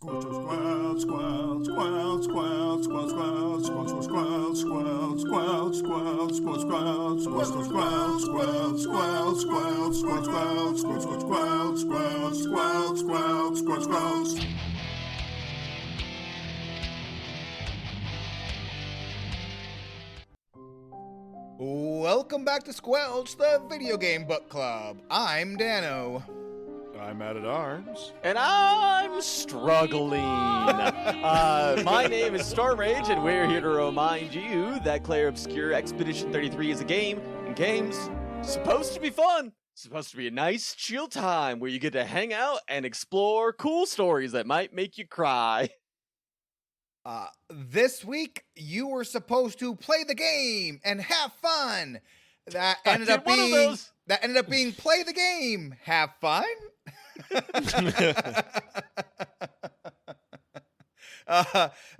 Welcome back to Squelch, the video game book club. I'm Dano. I'm at-arms. And I'm struggling. My name is Storm Rage, and we're here to remind you that Clair Obscur Expedition 33 is a game, and games supposed to be fun. Supposed to be a nice, chill time where you get to hang out and explore cool stories that might make you cry. This week, you were supposed to play the game and have fun. That ended up being play the game, have fun.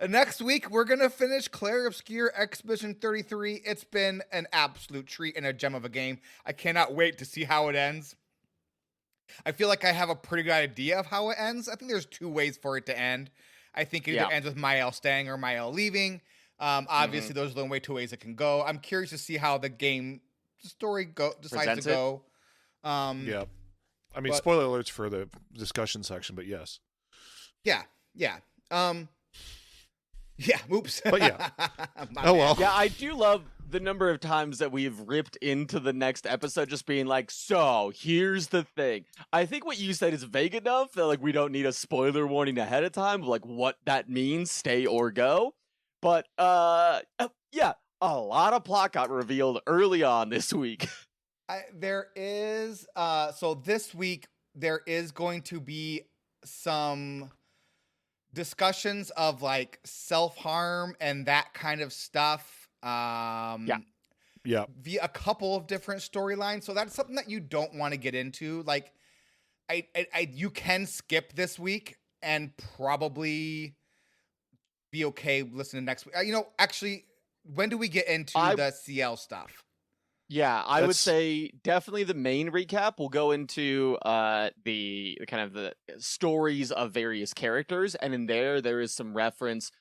Next week, we're going to finish Clair Obscur Expedition 33. It's been an absolute treat and a gem of a game. I cannot wait to see how it ends. I feel like I have a pretty good idea of how it ends. I think there's two ways for it to end. I think it either ends with Mael staying or Mael leaving. Obviously, those are the only two ways it can go. I'm curious to see how the story decides to go. Yeah. I mean, spoiler alerts for the discussion section, but yes. Yeah. Oops. But yeah. Oh, well. Yeah, I do love the number of times that we've ripped into the next episode just being like, so, here's the thing. I think what you said is vague enough that, like, we don't need a spoiler warning ahead of time, like, what that means, stay or go. But, yeah, a lot of plot got revealed early on this week. There is, so this week, there is going to be some discussions of, like, self-harm and that kind of stuff. Via a couple of different storylines. So that's something that you don't want to get into. Like, you can skip this week and probably be okay listening next week. Actually, when do we get into the CL stuff? Yeah, I would say definitely the main recap will go into the kind of the stories of various characters, and in there is some reference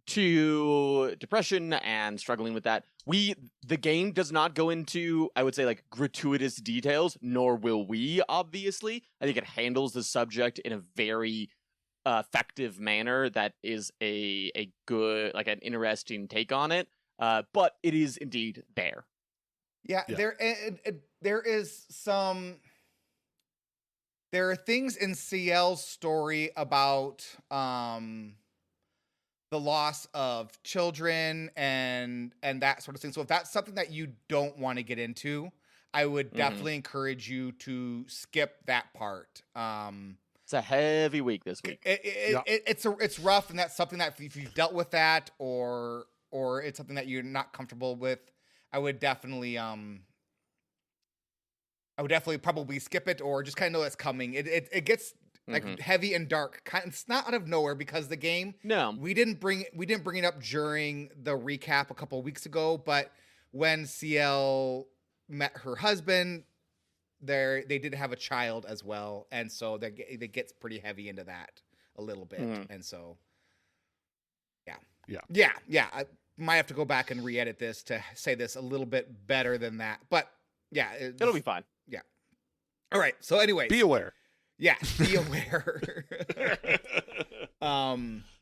to depression and struggling with that. The game does not go into, I would say, like, gratuitous details, nor will we, obviously. I think it handles the subject in a very effective manner that is a good, like, an interesting take on it. But it is indeed there. Yeah. There are things in CL's story about the loss of children and that sort of thing. So if that's something that you don't want to get into, I would definitely encourage you to skip that part. It's a heavy week this week. It's rough, and that's something that if you've dealt with that or it's something that you're not comfortable with, I would definitely probably skip it, or just kind of know it's coming. It gets like heavy and dark. It's not out of nowhere because the game. No, we didn't bring it up during the recap a couple of weeks ago. But when CL met her husband, they did have a child as well, and so it gets pretty heavy into that a little bit. And so, yeah. I might have to go back and re-edit this to say this a little bit better than that. But yeah, it'll be fine. Yeah. All right. So, anyways, be aware. Yeah, be aware.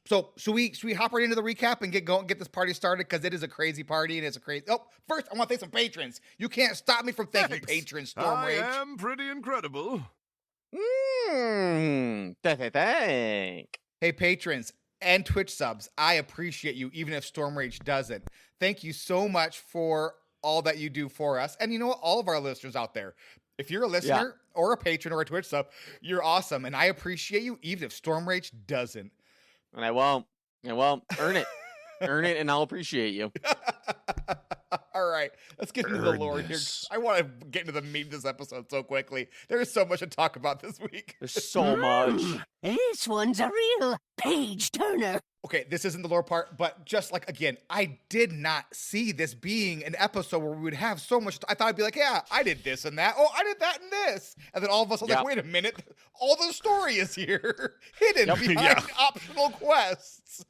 So should we hop right into the recap and get this party started, because it is a crazy party and it's a crazy. Oh, first I want to thank some patrons. You can't stop me from thanking patrons. Storm Rage. I am pretty incredible. Thank. Hey patrons and Twitch subs, I appreciate you, even if Storm Rage doesn't. Thank you so much for all that you do for us, and all of our listeners out there. If you're a listener or a patron or a Twitch sub, you're awesome, and I appreciate you, even if Storm Rage doesn't. And I won't earn it. Earn it, and I'll appreciate you. All right, let's get into the lore here. I want to get into the meat of this episode so quickly. There's so much to talk about this week. There's so much. This one's a real page turner. okay, this isn't the lore part, but just like, again, I did not see this being an episode where we would have so much. I thought I'd be like, yeah, I did this and that. Oh, I did that and this. And then all of us, I was like, wait a minute. All the story is here, hidden behind optional quests.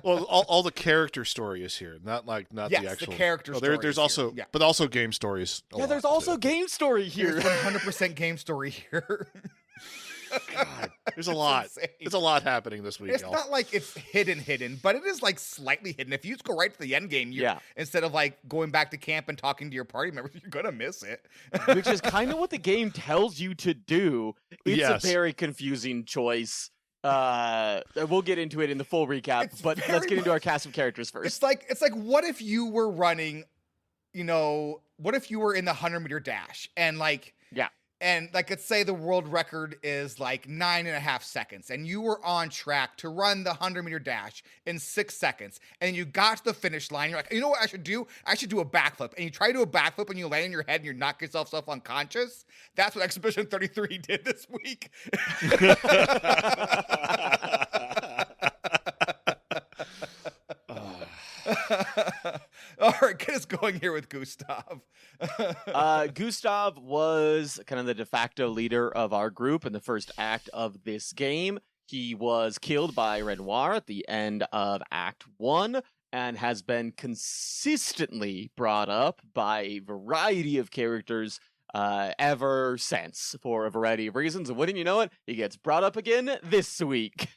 Well, all the character story is here, not the actual. The character story. There's also, but also game stories. There's also game story here. There's 100% game story here. God, there's a lot. There's a lot happening this week. It's not like it's hidden, but it is like slightly hidden. If you just go right to the end game, instead of like going back to camp and talking to your party members, you're gonna miss it. Which is kind of what the game tells you to do. It's a very confusing choice. We'll get into it in the full recap, but let's get into our cast of characters first. It's like what if you were running, what if you were in the 100-meter dash and and like, let's say the world record is like 9.5 seconds and you were on track to run the 100-meter dash in 6 seconds and you got to the finish line. You're like, you know what I should do? I should do a backflip. And you try to do a backflip and you land on your head and you knock yourself unconscious. That's what Expedition 33 did this week. All right, get us going here with Gustav. Gustav was kind of the de facto leader of our group in the first act of this game. He was killed by Renoir at the end of Act 1 and has been consistently brought up by a variety of characters ever since for a variety of reasons. And wouldn't you know it, he gets brought up again this week.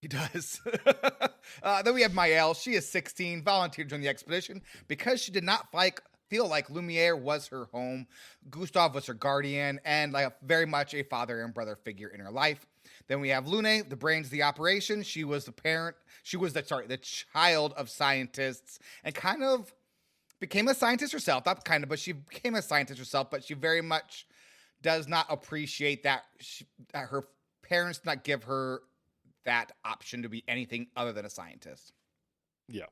He does. Then we have Maëlle. She is 16, volunteered to join the expedition because she did not feel like Lumiere was her home. Gustav was her guardian and like very much a father and brother figure in her life. Then we have Lune, the brains of the operation. She was the parent. She was the child of scientists and kind of became a scientist herself. Not kind of, but she became a scientist herself. But she very much does not appreciate that her parents did not give her that option to be anything other than a scientist. Yeah.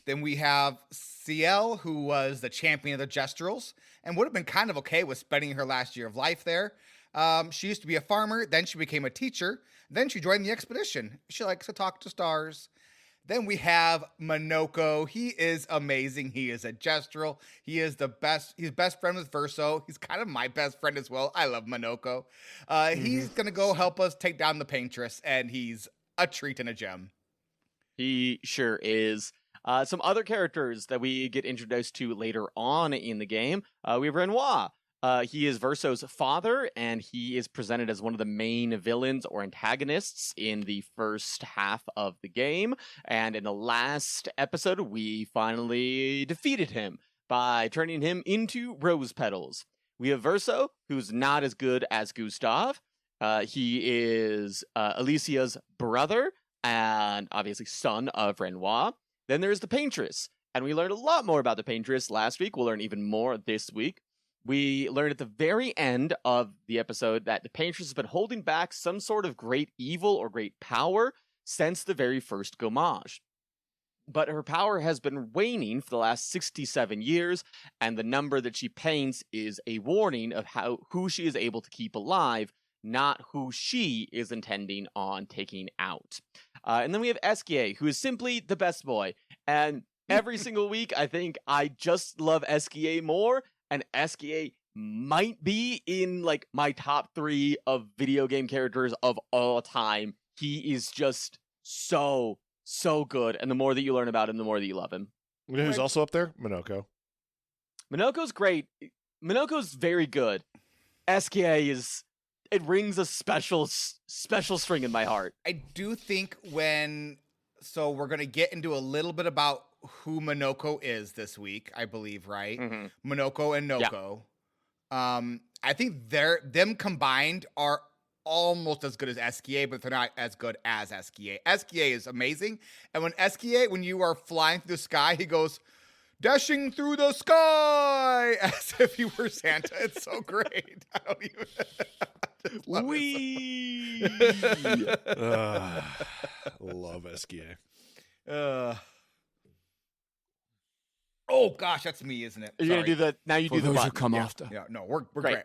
Then we have Ciel, who was the champion of the Gestrels and would have been kind of okay with spending her last year of life there. She used to be a farmer. Then she became a teacher. Then she joined the expedition. She likes to talk to stars. Then we have Minoko. He is amazing. He is a Gestrel. He is the best. He's best friend with Verso. He's kind of my best friend as well. I love Minoko. He's going to go help us take down the Paintress, and he's a treat and a gem. He sure is. Some other characters that we get introduced to later on in the game. We have Renoir. He is Verso's father, and he is presented as one of the main villains or antagonists in the first half of the game. And in the last episode, we finally defeated him by turning him into rose petals. We have Verso, who's not as good as Gustav. He is Alicia's brother and obviously son of Renoir. Then there's the Paintress, and we learned a lot more about the Paintress last week. We'll learn even more this week. We learned at the very end of the episode that the Paintress has been holding back some sort of great evil or great power since the very first Gommage. But her power has been waning for the last 67 years, and the number that she paints is a warning of who she is able to keep alive, not who she is intending on taking out. And then we have Esquier, who is simply the best boy. And every single week, I think I just love Esquier more, and Esquier might be in like my top 3 of video game characters of all time. He is just so good, and the more that you learn about him, the more that you love him. You know who's also up there? Minoko. Minoko's great. Minoko's very good. Esquier is... It rings a special string in my heart. I do think so we're going to get into a little bit about who Minoko is this week, I believe, right? Mm-hmm. Minoko and Noko. Yeah. I think them combined are almost as good as Esquier, but they're not as good as Esquier. Esquier is amazing. And when you are flying through the sky, he goes, dashing through the sky, as if he were Santa. It's so great. I don't even... Wee! Love Esquier. Oh gosh, that's me, isn't it? You're gonna do the now. You For do the those button. who come after. Yeah, no, we're great.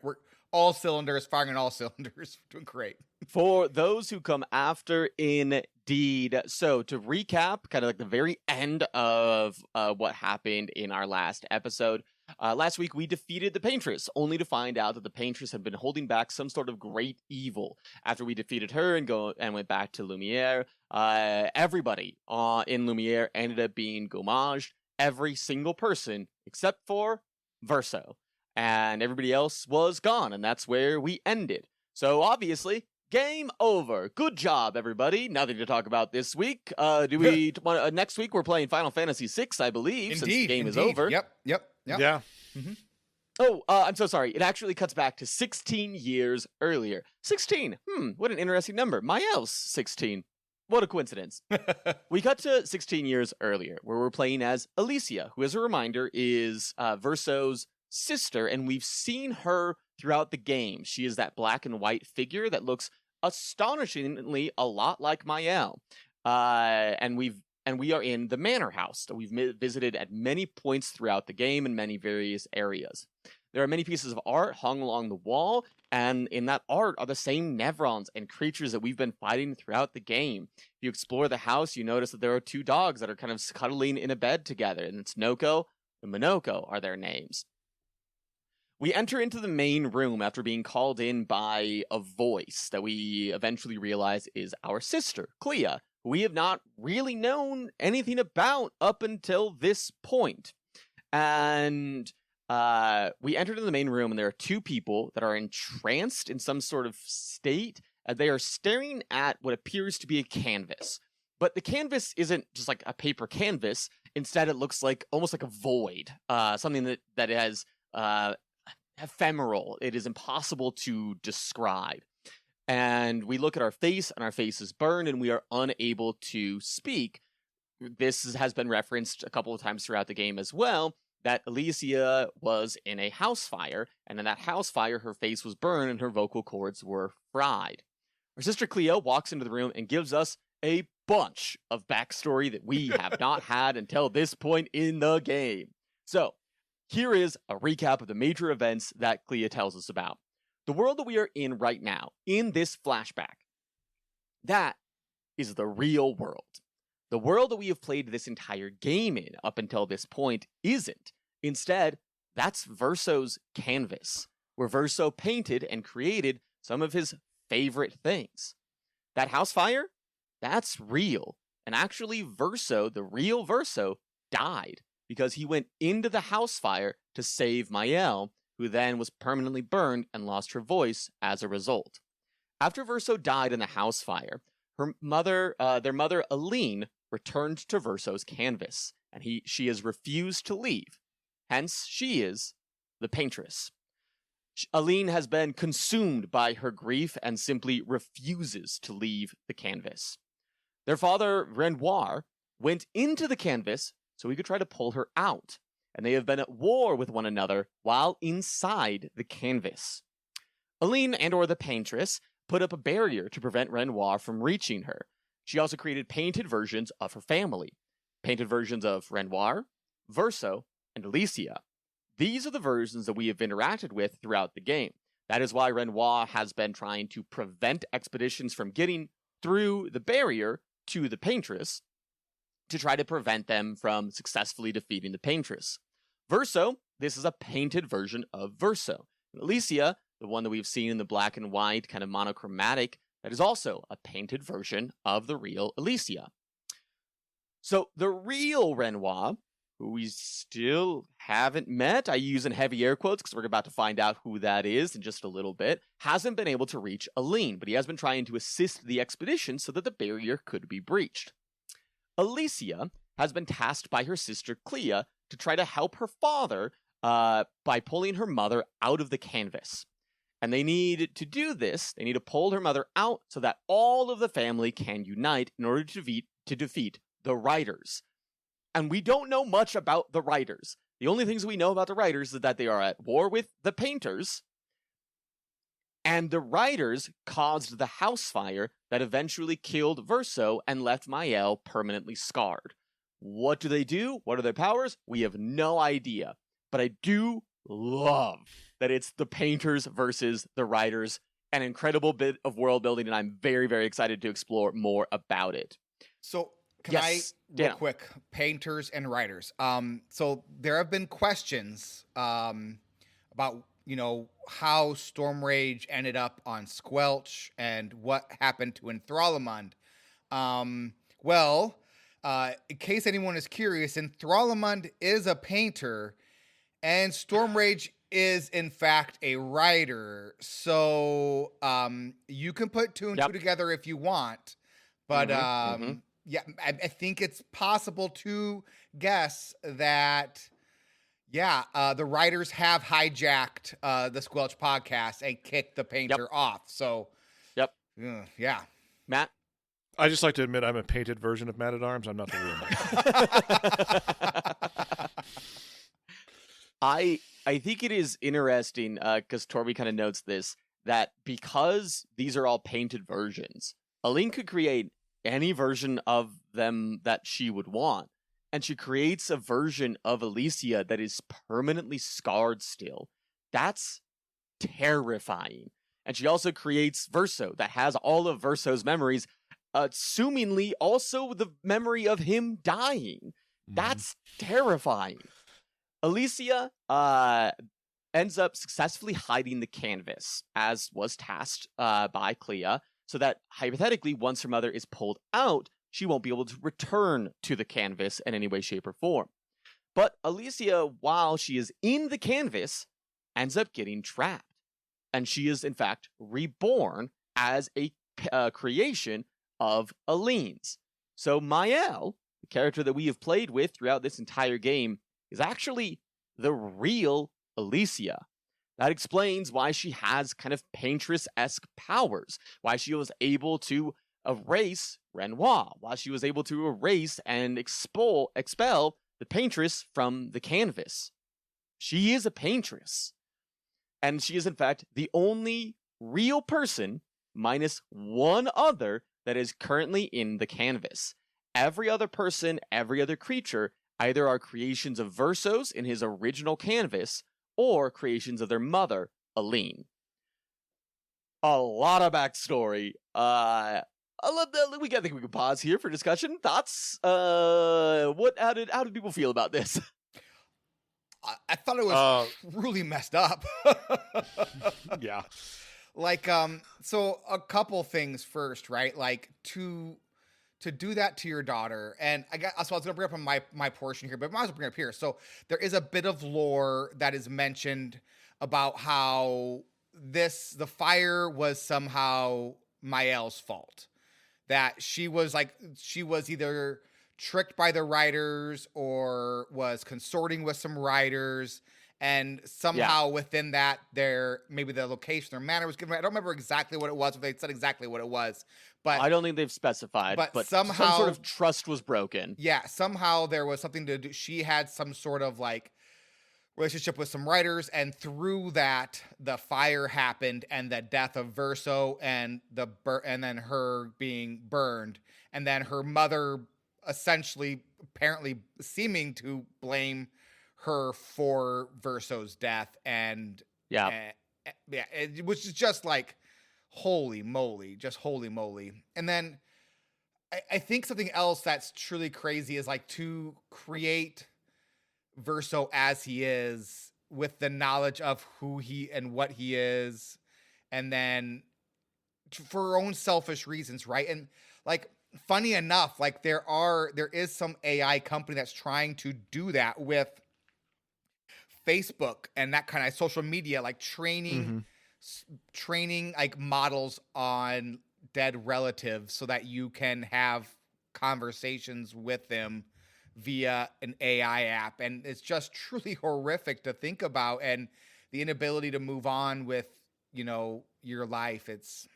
all cylinders, firing on all cylinders. Doing great. For those who come after, indeed. So to recap, kind of like the very end of what happened in our last episode. Last week we defeated the Paintress, only to find out that the Paintress had been holding back some sort of great evil. After we defeated her and went back to Lumiere, everybody in Lumiere ended up being gommaged. Every single person except for Verso. And everybody else was gone, and that's where we ended. So obviously, game over. Good job, everybody. Nothing to talk about this week. Next week we're playing Final Fantasy VI, I believe, since the game is over. Yep. Yeah. Mm-hmm. Oh, I'm so sorry. It actually cuts back to 16 years earlier. 16. What an interesting number. Mael's 16. What a coincidence. We cut to 16 years earlier, where we're playing as Alicia, who, as a reminder, is Verso's sister, and we've seen her throughout the game. She is that black and white figure that looks astonishingly a lot like Mael. And we are in the manor house that we've visited at many points throughout the game in many various areas. There are many pieces of art hung along the wall, and in that art are the same Nevrons and creatures that we've been fighting throughout the game. If you explore the house, you notice that there are two dogs that are kind of cuddling in a bed together, and it's Noko and Monoko are their names. We enter into the main room after being called in by a voice that we eventually realize is our sister, Clea, who we have not really known anything about up until this point. And we entered in the main room, and there are two people that are entranced in some sort of state. They are staring at what appears to be a canvas. But the canvas isn't just like a paper canvas. Instead, it looks like almost like a void, something that has ephemeral. It is impossible to describe. And we look at our face, and our face is burned, and we are unable to speak. This has been referenced a couple of times throughout the game as well, that Alicia was in a house fire, and in that house fire, her face was burned and her vocal cords were fried. Her sister Cleo walks into the room and gives us a bunch of backstory that we have not had until this point in the game. So, here is a recap of the major events that Clea tells us about. The world that we are in right now, in this flashback, that is the real world. The world that we have played this entire game in up until this point isn't. Instead, that's Verso's canvas, where Verso painted and created some of his favorite things. That house fire? That's real. And actually, Verso, the real Verso, died because he went into the house fire to save Mael, who then was permanently burned and lost her voice as a result. After Verso died in the house fire, their mother, Aline, returned to Verso's canvas, and she has refused to leave. Hence, she is the Paintress. Aline has been consumed by her grief and simply refuses to leave the canvas. Their father, Renoir, went into the canvas so he could try to pull her out, and they have been at war with one another while inside the canvas. Aline and/or the Paintress put up a barrier to prevent Renoir from reaching her. She also created painted versions of her family. Painted versions of Renoir, Verso, and Alicia. These are the versions that we have interacted with throughout the game. That is why Renoir has been trying to prevent expeditions from getting through the barrier to the Paintress to try to prevent them from successfully defeating the Paintress. Verso, this is a painted version of Verso. And Alicia, the one that we've seen in the black and white, kind of monochromatic, that is also a painted version of the real Alicia. So the real Renoir, who we still haven't met, I use in heavy air quotes because we're about to find out who that is in just a little bit, hasn't been able to reach Aline, but he has been trying to assist the expedition so that the barrier could be breached. Alicia has been tasked by her sister Clea to try to help her father by pulling her mother out of the canvas. And they need to do this, they need to pull her mother out so that all of the family can unite in order to defeat the Riders. And we don't know much about the Riders. The only things we know about the Riders is that they are at war with the Painters, and the Riders caused the house fire that eventually killed Verso and left Mael permanently scarred. What do? What are their powers? We have no idea. But I do love that it's the painters versus the writers. An incredible bit of world building, and I'm very, very excited to explore more about it. So can Yes, I real Dan. quick, painters and writers. So there have been questions about how Storm Rage ended up on Squelch and what happened to Enthralamund. Well, in case anyone is curious, Enthralamund is a painter, and Storm Rage is in fact a writer. So you can put two and two together if you want, but yeah, I think it's possible to guess that the writers have hijacked the Squelch podcast and kicked the painter off. So yeah, Matt. I just like to admit I'm a painted version of Man at Arms. I'm not the real man. I think it is interesting because Torby kind of notes this, that because these are all painted versions, Aline could create any version of them that she would want, and she creates a version of Alicia that is permanently scarred still. That's terrifying. And she also creates Verso that has all of Verso's memories, assumingly also the memory of him dying. That's terrifying. Alicia ends up successfully hiding the canvas, as was tasked by Clea, so that hypothetically, once her mother is pulled out, she won't be able to return to the canvas in any way, shape, or form. But Alicia, while she is in the canvas, ends up getting trapped. And she is, in fact, reborn as a creation of Aline's. So Mael, the character that we have played with throughout this entire game, is actually the real Alicia. That explains why she has kind of Paintress-esque powers, why she was able to erase Renoir, why she was able to erase and expel the Paintress from the canvas. She is a Paintress. And she is, in fact, the only real person, minus one other, that is currently in the canvas. Every other person, every other creature, either are creations of Versos in his original canvas, or creations of their mother, Aline. A lot of backstory. I think we can pause here for discussion. Thoughts? How did people feel about this? I thought it was really messed up. Yeah. Like, so a couple things first, right? Like to do that to your daughter, and so I was gonna bring up on my portion here, but I might as well bring it up here. So there is a bit of lore that is mentioned about how the fire was somehow Mael's fault. That she was either tricked by the writers or was consorting with some writers, and somehow within that, maybe the location or manner was given. I don't remember exactly what it was, if they said exactly what it was, but I don't think they've specified. But somehow some sort of trust was broken. Yeah, somehow there was something to do. She had some sort of like relationship with some writers, and through that, the fire happened, and the death of Verso, and then her being burned, and then her mother essentially, apparently, seeming to blame her for Verso's death, and it was just like, holy moly. And then I think something else that's truly crazy is like to create Verso as he is, with the knowledge of who he and what he is, and then for her own selfish reasons, right? And like, funny enough, like there is some AI company that's trying to do that with Facebook and that kind of social media, like training like models on dead relatives so that you can have conversations with them via an AI app. And it's just truly horrific to think about, and the inability to move on with, your life. It's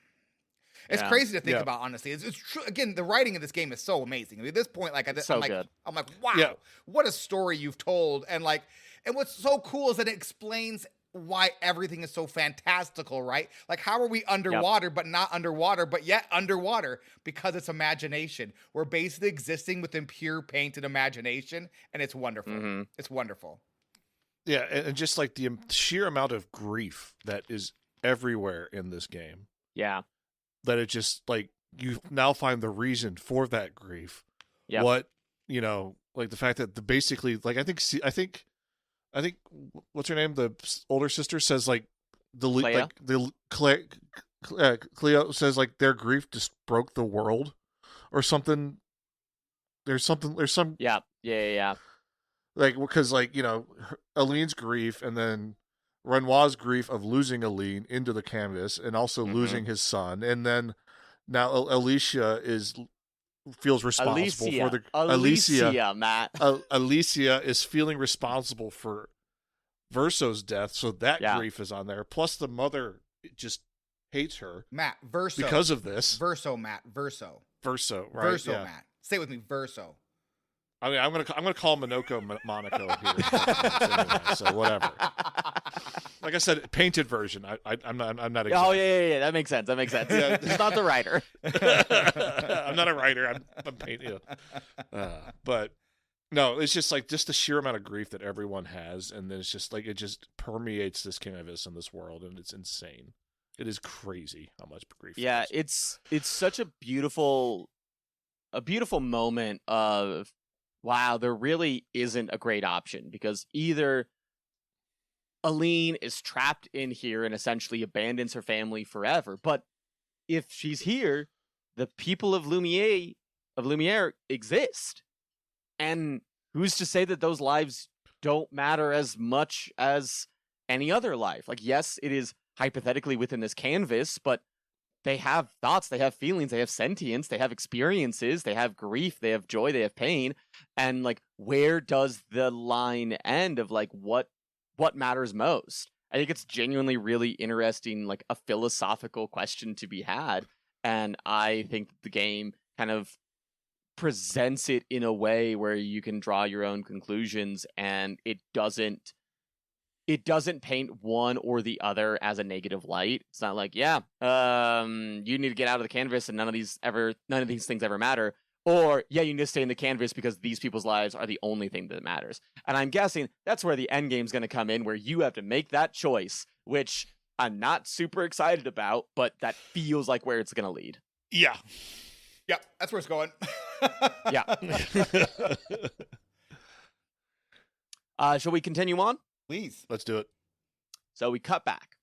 crazy to think about, honestly. It's true. Again, the writing of this game is so amazing. I mean, at this point, like, I'm like, wow, what a story you've told. And like, and what's so cool is that it explains why everything is so fantastical, right? Like, how are we underwater, but not underwater, but yet underwater? Because it's imagination. We're basically existing within pure painted imagination, and it's wonderful. It's wonderful. Yeah, and just like the sheer amount of grief that is everywhere in this game, Yeah. that it just like you now find the reason for that grief. Yep. What, like the fact that basically, like I think what's her name? The older sister says like Clea? Cleo says like their grief just broke the world or something. There's some Yeah. like because like Aline's grief and then Renoir's grief of losing Aline into the canvas and also Mhm. losing his son, and then now Alicia feels responsible for the Alicia, Matt. Alicia is feeling responsible for Verso's death, so that Yeah. grief is on there. Plus the mother just hates her Matt, Verso. because of this. Verso, Matt. Verso. Verso, right? Verso, Yeah. Matt. Say it with me, Verso. I mean, I'm gonna call Minoko Monaco here. Anyway, so whatever. Like I said, painted version. I'm not. Oh yeah. That makes sense. Yeah. He's not the writer. I'm not a writer. I'm painting. But no, it's just like the sheer amount of grief that everyone has, and then it's just like it just permeates this canvas and this world, and it's insane. It is crazy how much grief. Yeah, there is. it's such a beautiful moment of wow, there really isn't a great option because either Aline is trapped in here and essentially abandons her family forever, but if she's here, the people of Lumiere exist. And who's to say that those lives don't matter as much as any other life? Like, yes, it is hypothetically within this canvas, but they have thoughts, they have feelings, they have sentience, they have experiences, they have grief, they have joy, they have pain. And like, where does the line end of like what matters most? I think it's genuinely really interesting, like a philosophical question to be had. And I think the game kind of presents it in a way where you can draw your own conclusions, and it doesn't paint one or the other as a negative light. It's not like, you need to get out of the canvas and none of these things ever matter. Or, you need to stay in the canvas because these people's lives are the only thing that matters. And I'm guessing that's where the end game's going to come in, where you have to make that choice, which I'm not super excited about, but that feels like where it's going to lead. Yeah. Yep, that's where it's going. Yeah. Shall we continue on? Please. Let's do it. So we cut back.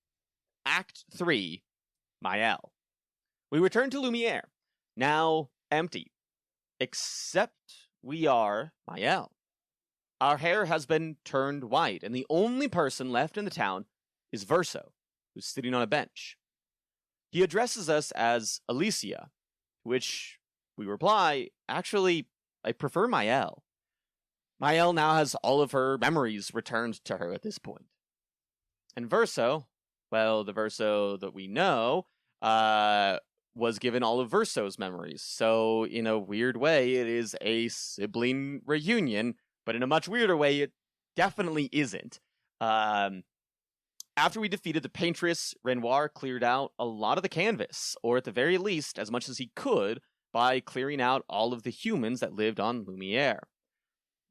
Act 3, Maëlle. We return to Lumiere, now empty. Except we are Maëlle. Our hair has been turned white, and the only person left in the town is Verso, who's sitting on a bench. He addresses us as Alicia, to which we reply, actually, I prefer Maëlle. Maëlle now has all of her memories returned to her at this point. And Verso, well, the Verso that we know, was given all of Verso's memories. So, in a weird way, it is a sibling reunion, but in a much weirder way, it definitely isn't. After we defeated the Paintress, Renoir cleared out a lot of the canvas, or at the very least, as much as he could, by clearing out all of the humans that lived on Lumiere.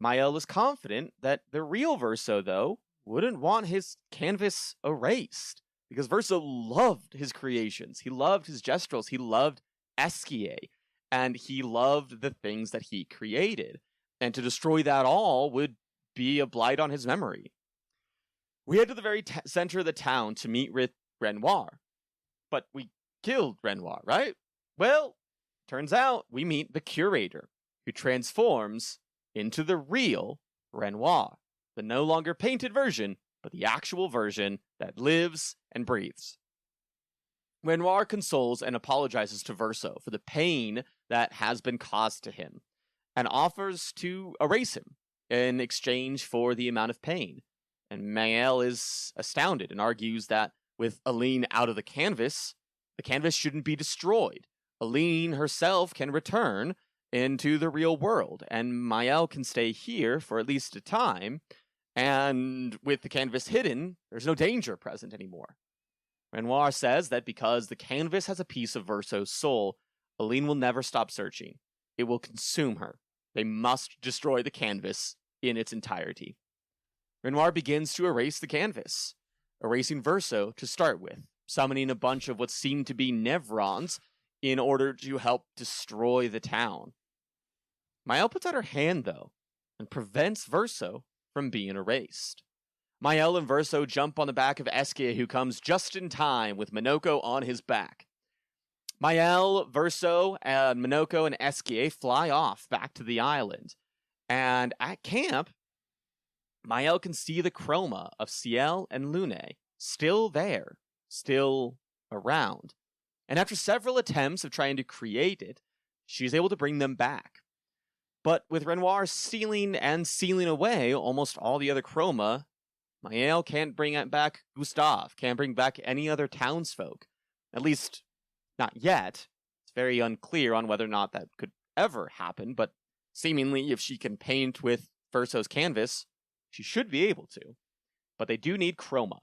Maëlle is confident that the real Verso, though, wouldn't want his canvas erased, because Verso loved his creations, he loved his gestrels, he loved Esquier, and he loved the things that he created, and to destroy that all would be a blight on his memory. We head to the very center of the town to meet with Renoir, but we killed Renoir, right? Well, turns out we meet the Curator, who transforms into the real Renoir, the no longer painted version, but the actual version that lives and breathes. Renoir consoles and apologizes to Verso for the pain that has been caused to him, and offers to erase him in exchange for the amount of pain. And Maëlle is astounded and argues that with Aline out of the canvas shouldn't be destroyed. Aline herself can return into the real world, and Maëlle can stay here for at least a time, and with the canvas hidden, there's no danger present anymore. Renoir says that because the canvas has a piece of Verso's soul, Aline will never stop searching. It will consume her. They must destroy the canvas in its entirety. Renoir begins to erase the canvas, erasing Verso to start with, summoning a bunch of what seem to be Nevrons in order to help destroy the town. Mael puts out her hand, though, and prevents Verso from being erased. Mael and Verso jump on the back of Eskia, who comes just in time with Minoko on his back. Mael, Verso, and Minoko and Eskia fly off back to the island. And at camp, Mael can see the chroma of Ciel and Lune still there, still around. And after several attempts of trying to create it, she's able to bring them back. But with Renoir stealing and sealing away almost all the other chroma, Mael can't bring back Gustave, can't bring back any other townsfolk. At least, not yet. It's very unclear on whether or not that could ever happen, but seemingly if she can paint with Verso's canvas, she should be able to. But they do need chroma.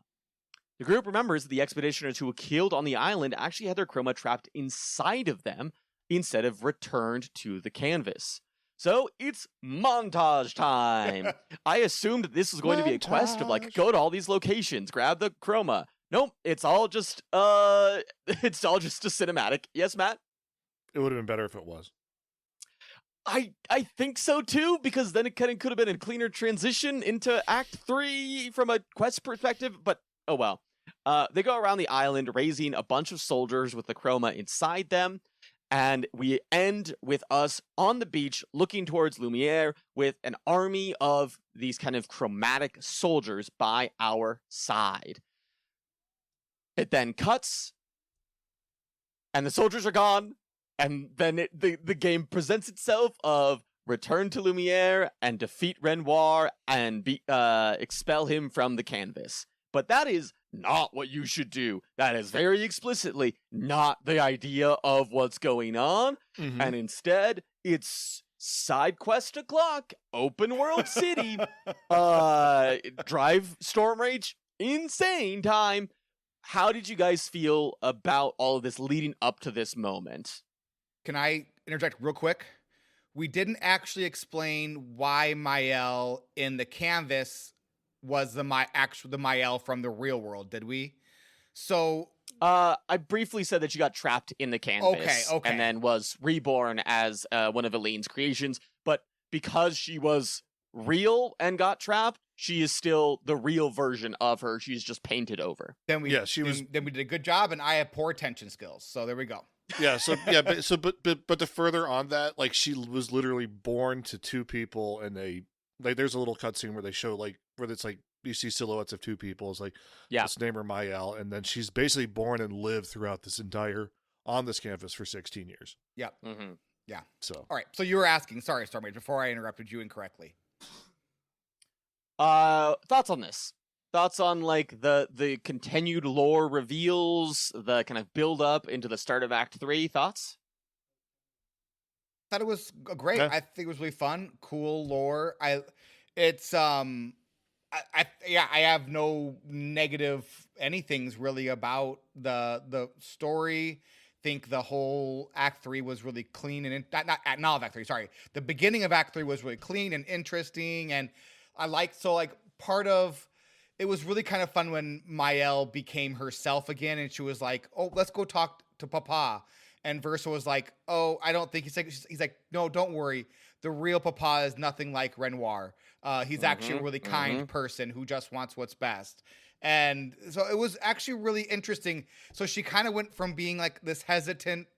The group remembers that the expeditioners who were killed on the island actually had their chroma trapped inside of them instead of returned to the canvas. So it's montage time. I assumed this was going to be a quest of like, go to all these locations, grab the chroma. Nope, it's all just a cinematic. Yes, Matt? It would have been better if it was. I think so too, because then it could have been a cleaner transition into Act 3 from a quest perspective, but oh well. They go around the island raising a bunch of soldiers with the chroma inside them, and we end with us on the beach looking towards Lumiere with an army of these kind of chromatic soldiers by our side. It then cuts, and the soldiers are gone, and then the game presents itself of return to Lumiere and defeat Renoir and expel him from the canvas. But that is not what you should do. That is very explicitly not the idea of what's going on. Mm-hmm. And instead, it's side quest o'clock, open world city, drive Storm Rage, insane time. How did you guys feel about all of this leading up to this moment? Can I interject real quick? We didn't actually explain why Mael in the canvas was the Mael from the real world, did we? So I briefly said that she got trapped in the canvas, okay, and then was reborn as one of Eileen's creations. But because she was real and got trapped, she is still the real version of her. She's just painted over. Then we did a good job, and I have poor attention skills. So there we go. Yeah. So yeah, but to further on that, like she was literally born to two people, and there's a little cutscene where they show where it's like you see silhouettes of two people. It's like, let's name her Mael, and then she's basically born and lived throughout on this canvas for 16 years. Yeah. Mm-hmm. Yeah. So all right. So you were asking, sorry, Stormage, before I interrupted you incorrectly. Thoughts on this? Thoughts on like the continued lore reveals, the kind of build up into the start of Act 3? Thoughts? Thought it was great. Yeah. I think it was really fun, cool lore. I have no negative anythings really about the story. Think the whole Act 3 was really clean and not of Act 3. Sorry, the beginning of Act 3 was really clean and interesting, and I liked part of. It was really kind of fun when Mael became herself again, and she was like, "Oh, let's go talk to Papa." And Versa was like, "Oh, I don't think he's like, no, don't worry. The real Papa is nothing like Renoir. He's actually a really kind person who just wants what's best." And so it was actually really interesting. So she kind of went from being like this hesitant.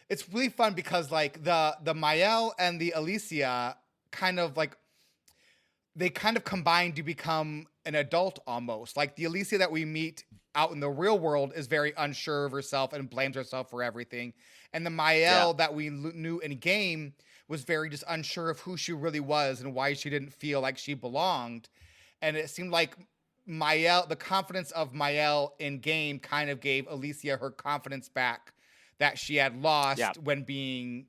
It's really fun because like the Mael and the Alicia kind of like. They kind of combine to become an adult almost. Like the Alicia that we meet out in the real world is very unsure of herself and blames herself for everything. And the Mael that we knew in game was very just unsure of who she really was and why she didn't feel like she belonged. And it seemed like the confidence of Mael in game kind of gave Alicia her confidence back that she had lost when being,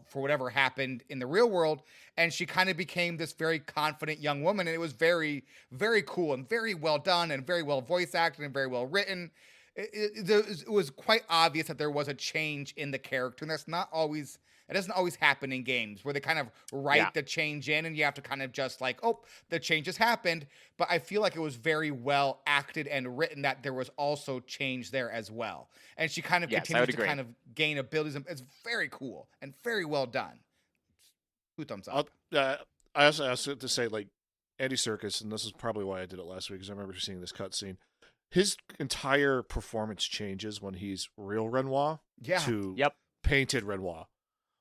for whatever happened in the real world. And she kind of became this very confident young woman. And it was very, very cool and very well done and very well voice acted and very well written. it was quite obvious that there was a change in the character, and that's not always. It doesn't always happen in games where they kind of write the change in, and you have to kind of just like, oh, the change has happened. But I feel like it was very well acted and written that there was also change there as well, and she kind of continues to kind of gain abilities. It's very cool and very well done. 2 thumbs up. I also asked to say, like, Andy Serkis, and this is probably why I did it last week, because I remember seeing this cutscene. His entire performance changes when he's real Renoir to painted Renoir.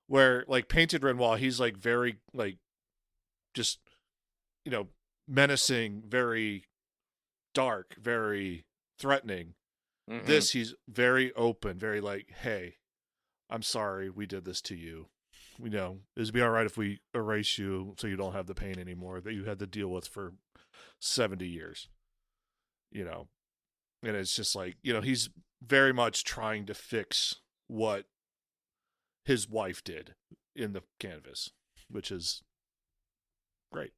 Where, like, painted Renoir, he's, like, very, like, just, you know, menacing, very dark, very threatening. Mm-hmm. This, he's very open, very like, hey, I'm sorry we did this to you. You know, it'd be all right if we erase you so you don't have the pain anymore that you had to deal with for 70 years. You know, and it's just like, you know, he's very much trying to fix what his wife did in the canvas, which is great,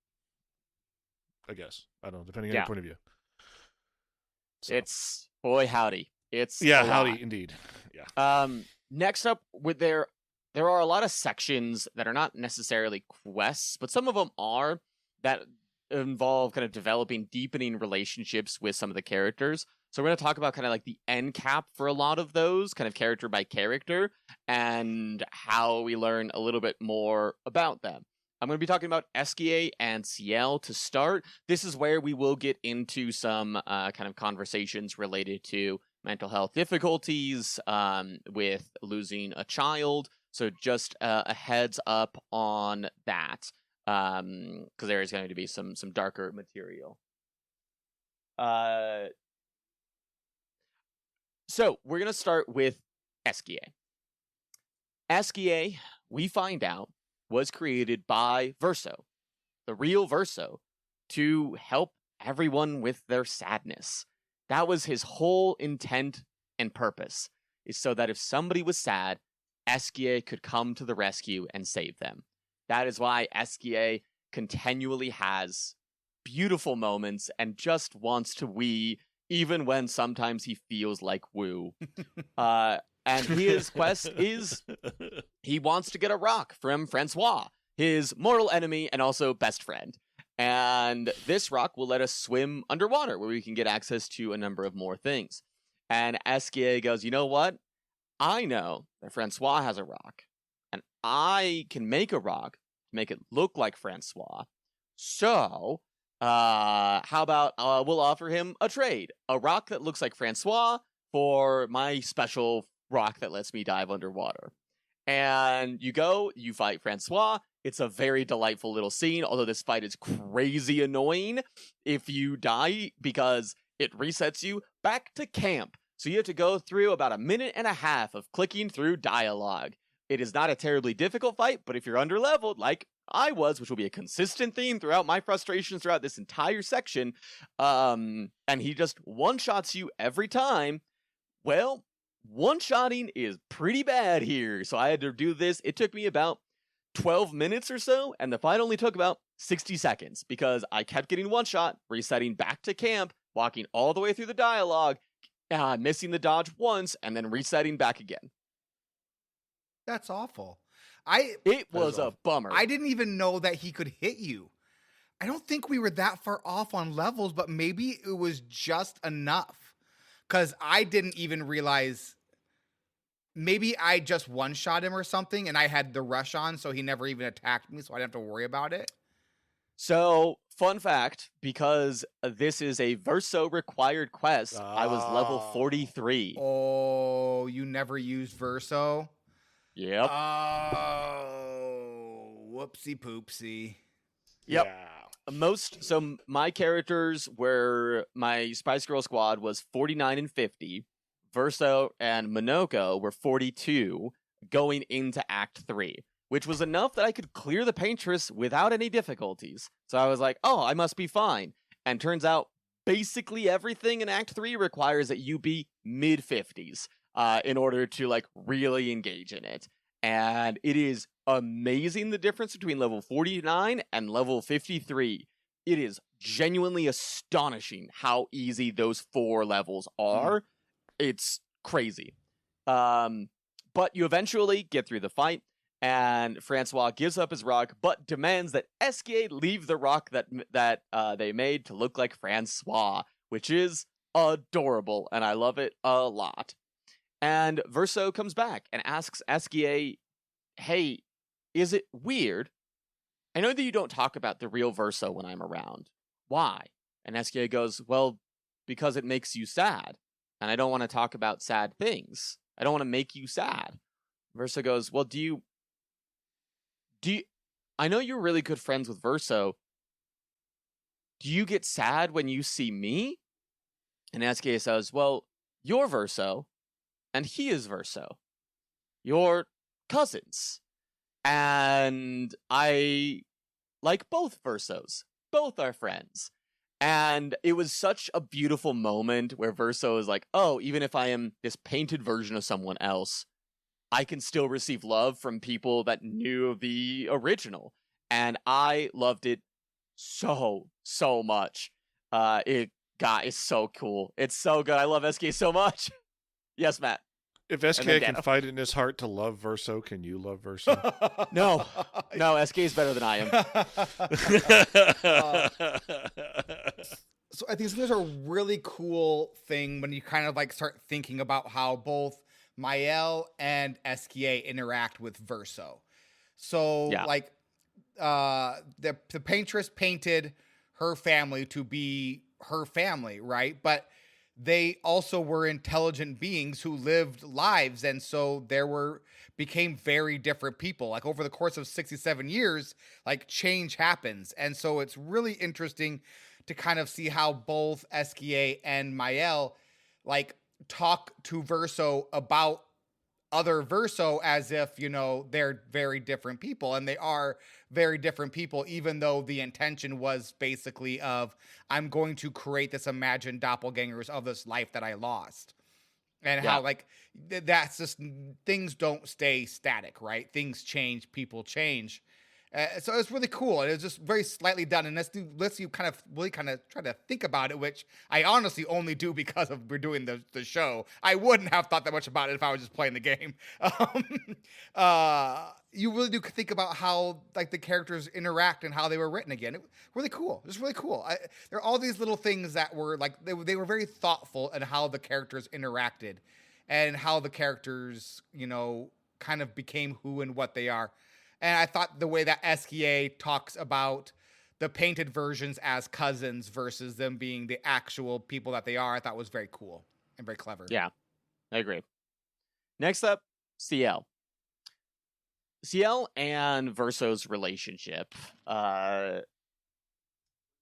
I guess. I don't know, depending on your point of view. So. It's, boy, howdy. It's howdy, indeed. Yeah. Next up, there are a lot of sections that are not necessarily quests, but some of them are, that involve kind of developing, deepening relationships with some of the characters. So we're going to talk about kind of like the end cap for a lot of those, kind of character by character, and how we learn a little bit more about them. I'm going to be talking about Esquier and Ciel to start. This is where we will get into some kind of conversations related to mental health difficulties with losing a child. So just a heads up on that, because there is going to be some darker material. So we're going to start with Esquier. Esquier, we find out, was created by Verso, the real Verso, to help everyone with their sadness. That was his whole intent and purpose, is so that if somebody was sad, Esquier could come to the rescue and save them. That is why Esquier continually has beautiful moments and just wants to wee, even when sometimes he feels like woo. And his quest is, he wants to get a rock from Francois, his mortal enemy and also best friend. And this rock will let us swim underwater, where we can get access to a number of more things. And Esquier goes, you know what? I know that Francois has a rock, and I can make a rock to make it look like Francois. So, how about we'll offer him a trade, a rock that looks like Francois for my special rock that lets me dive underwater. And you go, you fight Francois. It's a very delightful little scene, although this fight is crazy annoying if you die, because it resets you back to camp. So you have to go through about 1.5 minutes of clicking through dialogue. It is not a terribly difficult fight, but if you're underleveled, like I was, which will be a consistent theme throughout my frustrations throughout this entire section, and he just one-shots you every time, well, one-shotting is pretty bad here. So I had to do this. It took me about 12 minutes or so, and the fight only took about 60 seconds, because I kept getting one-shot, resetting back to camp, walking all the way through the dialogue, missing the dodge once, and then resetting back again. That's awful. It was a bummer. I didn't even know that he could hit you. I don't think we were that far off on levels, but maybe it was just enough. Because I didn't even realize, maybe I just one-shot him or something, and I had the rush on, so he never even attacked me, so I didn't have to worry about it. So, fun fact, because this is a Verso required quest, I was level 43. Oh, you never used Verso? Yep. Oh, whoopsie poopsie. Yep. Yeah. So my characters were, my Spice Girl squad was 49 and 50. Verso and Minoko were 42 going into Act 3, which was enough that I could clear the Paintress without any difficulties. So I was like, oh, I must be fine. And turns out basically everything in Act 3 requires that you be mid-50s in order to like really engage in it. And it is amazing the difference between level 49 and level 53. It is genuinely astonishing how easy those 4 levels are. It's crazy. But you eventually get through the fight, and Francois gives up his rock, but demands that Esquier leave the rock that they made to look like Francois, which is adorable, and I love it a lot. And Verso comes back and asks Esquier, hey, is it weird? I know that you don't talk about the real Verso when I'm around. Why? And Esquier goes, well, because it makes you sad. And I don't want to talk about sad things. I don't want to make you sad. Verso goes, well, do you... I know you're really good friends with Verso. Do you get sad when you see me? And Esquier says, well, you're Verso, and he is Verso. You're cousins. And I like both Versos. Both are friends. And it was such a beautiful moment where Verso is like, oh, even if I am this painted version of someone else, I can still receive love from people that knew the original. And I loved it so much. It's so cool. It's so good. I love SK so much. Yes, Matt. If SK can fight in his heart to love Verso, can you love Verso? No, SK is better than I am. So I think there's a really cool thing when you kind of like start thinking about how both Mael and Esquier interact with Verso. So like the paintress painted her family to be her family, right? But they also were intelligent beings who lived lives, and so became very different people. Like over the course of 67 years, like change happens. And so it's really interesting to kind of see how both Esquier and Mael like talk to Verso about other Verso as if, you know, they're very different people, and they are very different people, even though the intention was basically of, I'm going to create this imagined doppelgangers of this life that I lost. And how like that's just, things don't stay static, right? Things change, people change. So it's really cool. And it's just very slightly done. And lets you kind of really kind of try to think about it, which I honestly only do because we're doing the show. I wouldn't have thought that much about it if I was just playing the game. You really do think about how like the characters interact and how they were written again. Really cool. It's really cool. There are all these little things that were like, they were very thoughtful in how the characters interacted and how the characters, you know, kind of became who and what they are. And I thought the way that Esquier talks about the painted versions as cousins versus them being the actual people that they are, I thought was very cool and very clever. Yeah, I agree. Next up, CL. CL and Verso's relationship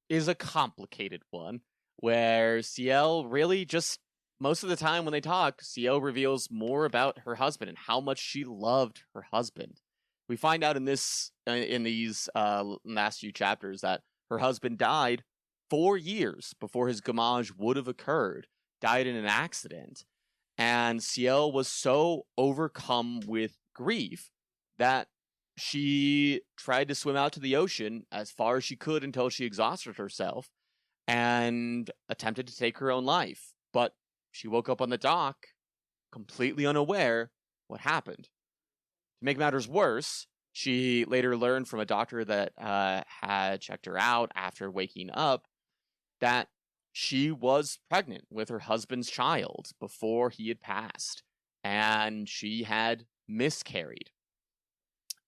is a complicated one, where CL really just, most of the time when they talk, CL reveals more about her husband and how much she loved her husband. We find out in these last few chapters that her husband died 4 years before his gamage would have occurred, died in an accident. And Ciel was so overcome with grief that she tried to swim out to the ocean as far as she could until she exhausted herself and attempted to take her own life. But she woke up on the dock, completely unaware what happened. To make matters worse, she later learned from a doctor that had checked her out after waking up that she was pregnant with her husband's child before he had passed, and she had miscarried.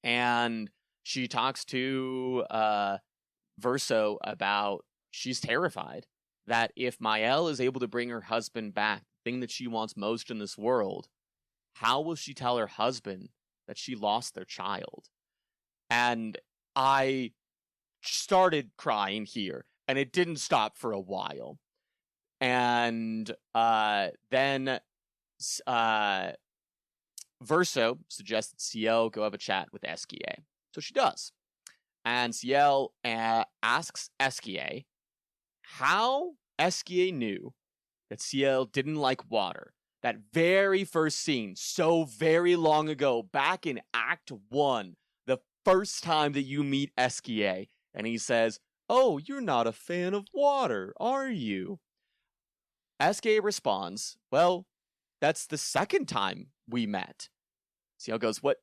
And she talks to Verso about she's terrified that if Mael is able to bring her husband back, the thing that she wants most in this world, how will she tell her husband that she lost their child? And I started crying here, and it didn't stop for a while. And then Verso suggested Ciel go have a chat with Esquier. So she does. And Ciel asks Esquier how Esquier knew that Ciel didn't like water. That very first scene, so very long ago, back in Act 1, the first time that you meet Esquier, and he says, "Oh, you're not a fan of water, are you?" Esquier responds, "Well, that's the second time we met. CL goes, what?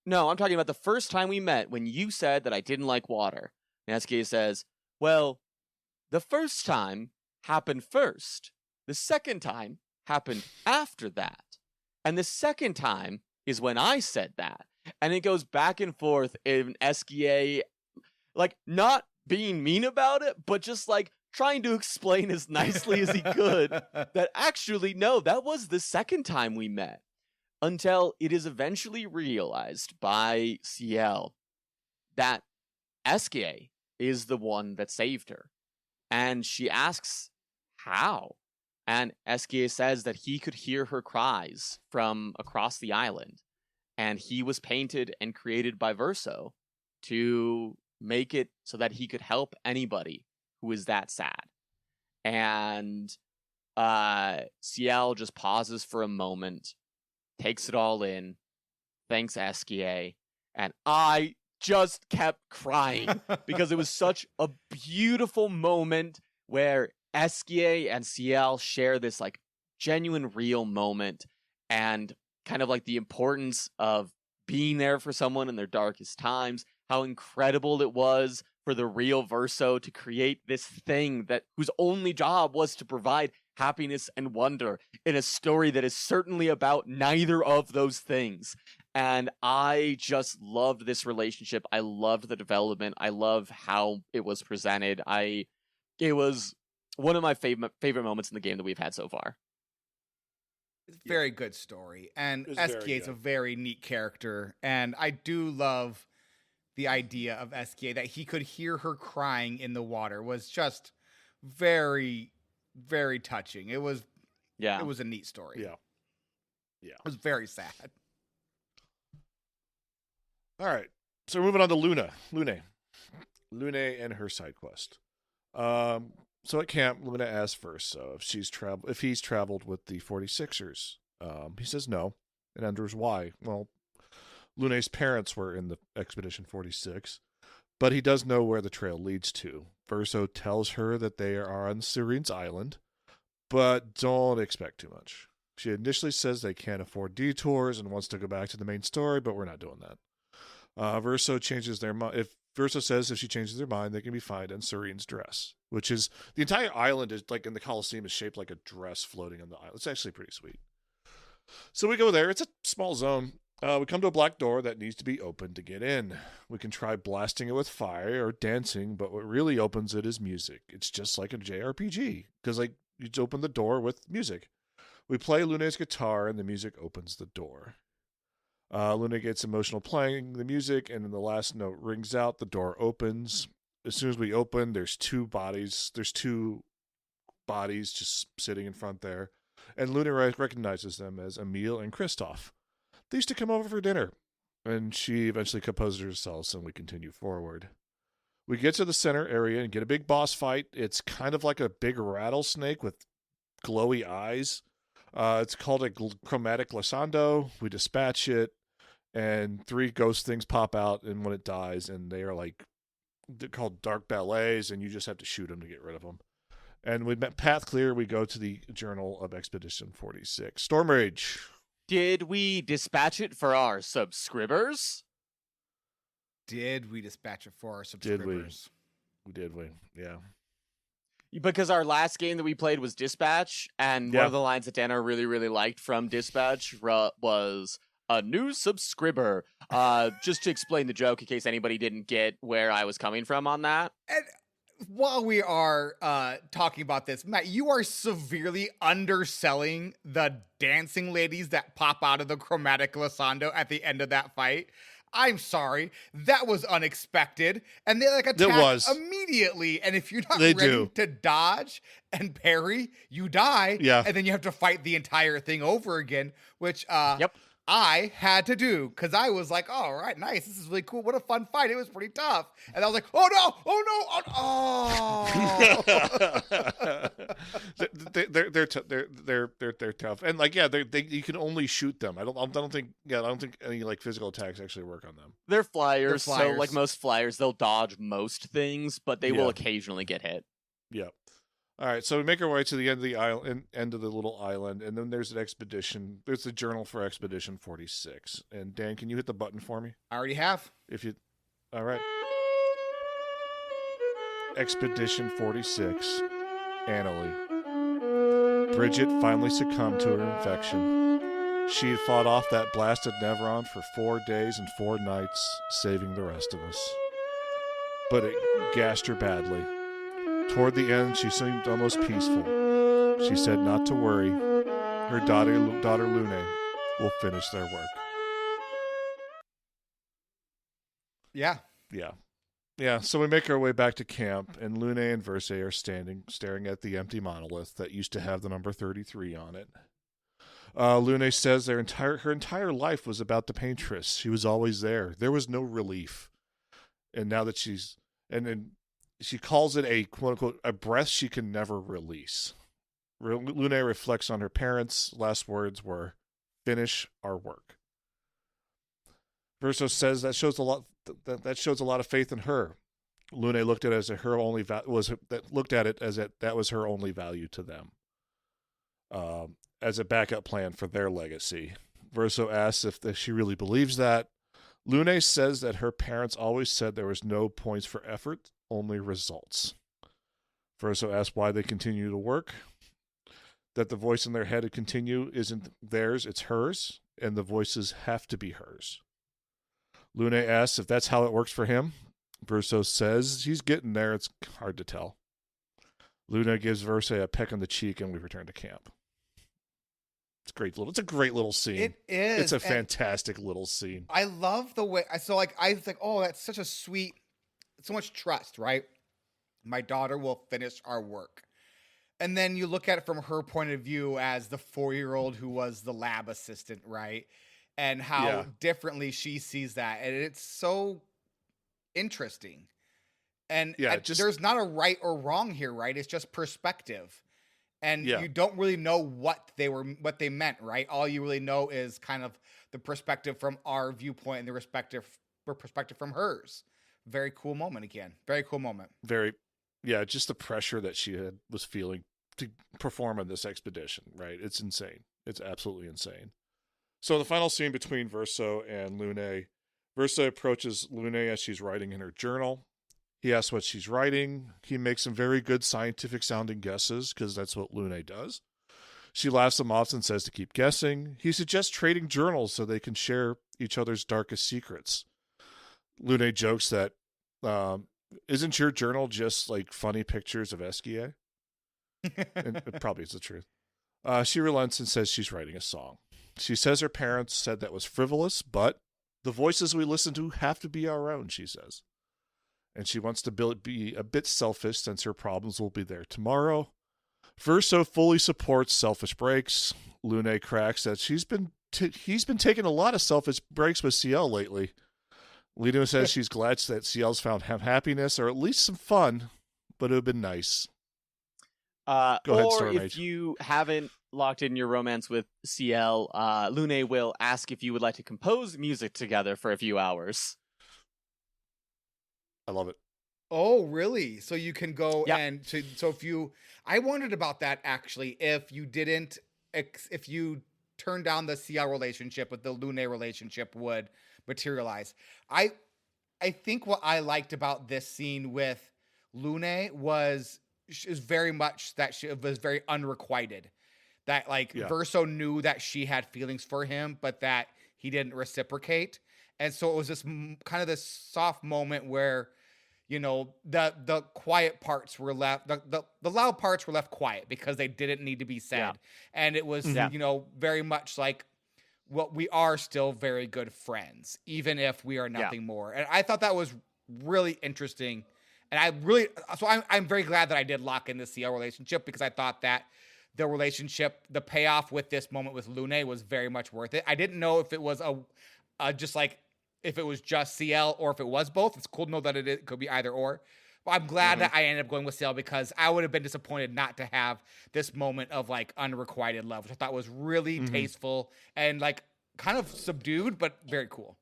No, I'm talking about the first time we met when you said that I didn't like water. And SK says, well, the first time happened first. The second time happened after that. And the second time is when I said that. And it goes back and forth in SKA, like, not being mean about it, but just, like, trying to explain as nicely as he could that actually, no, that was the second time we met. Until it is eventually realized by CL that SKA is the one that saved her. And she asks, how? And SKA says that he could hear her cries from across the island. And he was painted and created by Verso to make it so that he could help anybody who is that sad. And CL just pauses for a moment, takes it all in, thanks SKA, and I just kept crying because it was such a beautiful moment where SKA and CL share this like genuine real moment and kind of like the importance of being there for someone in their darkest times, how incredible it was for the real Verso to create this thing that whose only job was to provide happiness and wonder in a story that is certainly about neither of those things. And I just loved this relationship. I loved the development. I love how it was presented. It was one of my favorite moments in the game that we've had so far. Very good story. And It was SKA is a very neat character. And I do love the idea of SKA that he could hear her crying in the water was just very, very touching. It was a neat story. Yeah. It was very sad. All right. So we're moving on to Lune and her side quest. So at camp, Luna asks first, so if he's traveled with the 46ers. He says no, and wonders why. Well, Lune's parents were in the Expedition 46, but he does know where the trail leads to. Verso tells her that they are on Serene's island, but don't expect too much. She initially says they can't afford detours and wants to go back to the main story, but we're not doing that. Verso changes their mind. If Verso says if she changes their mind, they can be found in Serene's dress, which is the entire island is like in the Colosseum is shaped like a dress floating on the island. It's actually pretty sweet. So we go there. It's a small zone. We come to a black door that needs to be opened to get in. We can try blasting it with fire or dancing, but what really opens it is music. It's just like a JRPG because like you just open the door with music. We play Lune's guitar and the music opens the door. Luna gets emotional playing the music, and then the last note rings out. The door opens. As soon as we open, there's two bodies. There's two bodies just sitting in front there, and Luna recognizes them as Emil and Kristoff. They used to come over for dinner, and she eventually composes herself, and we continue forward. We get to the center area and get a big boss fight. It's kind of like a big rattlesnake with glowy eyes. It's called a chromatic glissando. We dispatch it, and 3 ghost things pop out, and when it dies, and they are like, they're called dark ballets, and you just have to shoot them to get rid of them. And we met path clear. We go to the Journal of Expedition 46. Storm Rage. Did we dispatch it for our subscribers? Did we dispatch it for our subscribers? Did we? Yeah. Because our last game that we played was Dispatch, and one of the lines that Dana really, really liked from Dispatch was a new subscriber. Just to explain the joke in case anybody didn't get where I was coming from on that. And while we are talking about this, Matt, you are severely underselling the dancing ladies that pop out of the chromatic glissando at the end of that fight. I'm sorry, that was unexpected, and they like attack immediately. And if you're not ready to dodge and parry, you die. Yeah, and then you have to fight the entire thing over again, which I had to do because I was like, "Oh, all right, nice, this is really cool. What a fun fight! It was pretty tough." And I was like, "Oh no, they're tough, and like you can only shoot them. I don't think any like physical attacks actually work on them. They're flyers, so like most flyers, they'll dodge most things, but they will occasionally get hit. Yeah. All right, so we make our way to the end of the island, end of the little island, and then there's an expedition. There's a journal for Expedition 46. And Dan, can you hit the button for me? I already have. If you, all right. Expedition 46. Annalie. Bridget finally succumbed to her infection. She had fought off that blasted Neveron for 4 days and 4 nights, saving the rest of us. But it gashed her badly. Toward the end, she seemed almost peaceful. She said not to worry. Her daughter Lune will finish their work. Yeah. Yeah, so we make our way back to camp, and Lune and Verse are staring at the empty monolith that used to have the number 33 on it. Lune says her entire life was about the paintress. She was always there. There was no relief. And now that then she calls it a quote-unquote a breath she can never release. Lune reflects on her parents' last words were, "Finish our work." Verso says that shows a lot of faith in her. Lune looked at it as her only that was her only value to them, as a backup plan for their legacy. Verso asks if she really believes that. Lune says that her parents always said there was no points for effort, only results. Verso asks why they continue to work. That the voice in their head to continue isn't theirs, it's hers, and the voices have to be hers. Lune asks if that's how it works for him. Verso says he's getting there, it's hard to tell. Lune gives Verse a peck on the cheek, and we return to camp. It's a great little scene. It is. It's a fantastic little scene. I love the way. I was like, oh, that's such a sweet, so much trust, right? My daughter will finish our work. And then you look at it from her point of view as the 4-year-old who was the lab assistant, right? And how differently she sees that. And it's so interesting. And there's not a right or wrong here, right? It's just perspective. And you don't really know what they meant, right? All you really know is kind of the perspective from our viewpoint and the perspective from hers. Very cool moment again. Very cool moment. Just the pressure that she was feeling to perform on this expedition, right? It's insane. It's absolutely insane. So the final scene between Verso and Lune. Verso approaches Lune as she's writing in her journal. He asks what she's writing. He makes some very good scientific-sounding guesses, because that's what Lune does. She laughs him off and says to keep guessing. He suggests trading journals so they can share each other's darkest secrets. Lune jokes that, isn't your journal just like funny pictures of Esquier? And it probably is the truth. She relents and says she's writing a song. She says her parents said that was frivolous, but the voices we listen to have to be our own, she says. And she wants to be a bit selfish since her problems will be there tomorrow. Verso fully supports selfish breaks. Lune cracks that he's been taking a lot of selfish breaks with CL lately. Lune says she's glad that CL's found happiness, or at least some fun, but it would have been nice. Go ahead, Storm if Mage. you haven't locked in your romance with CL, Lune will ask if you would like to compose music together for a few hours. I love it. Oh, really? So you can go I wondered about that actually. If you turned down the CL relationship, but the Lune relationship would materialize. I think what I liked about this scene with Lune was very much that she was very unrequited. That Verso knew that she had feelings for him, but that he didn't reciprocate. And so it was this kind of this soft moment where, the quiet parts were left, the loud parts were left quiet because they didn't need to be said. Yeah. And it was, very much like, what we are still very good friends, even if we are nothing more. And I thought that was really interesting. And I'm very glad that I did lock in the CL relationship, because I thought that the relationship, the payoff with this moment with Lune was very much worth it. I didn't know if it was if it was just CL or if it was both. It's cool to know that it could be either or. But I'm glad that I ended up going with CL, because I would have been disappointed not to have this moment of unrequited love, which I thought was really tasteful and kind of subdued, but very cool.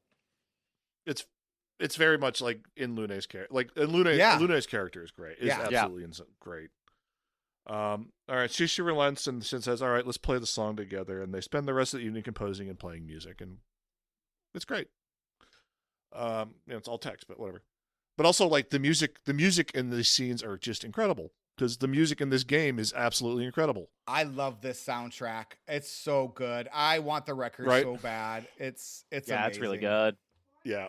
It's very much like in Lune's character. Lune's character is great. It's absolutely great. All right, Shishi relents and says, "All right, let's play the song together." And they spend the rest of the evening composing and playing music, and it's great. It's all text, but whatever. But also, like the music in these scenes are just incredible because the music in this game is absolutely incredible. I love this soundtrack. It's so good. I want the record Right? so bad. It's Yeah, amazing. it's really good. Yeah.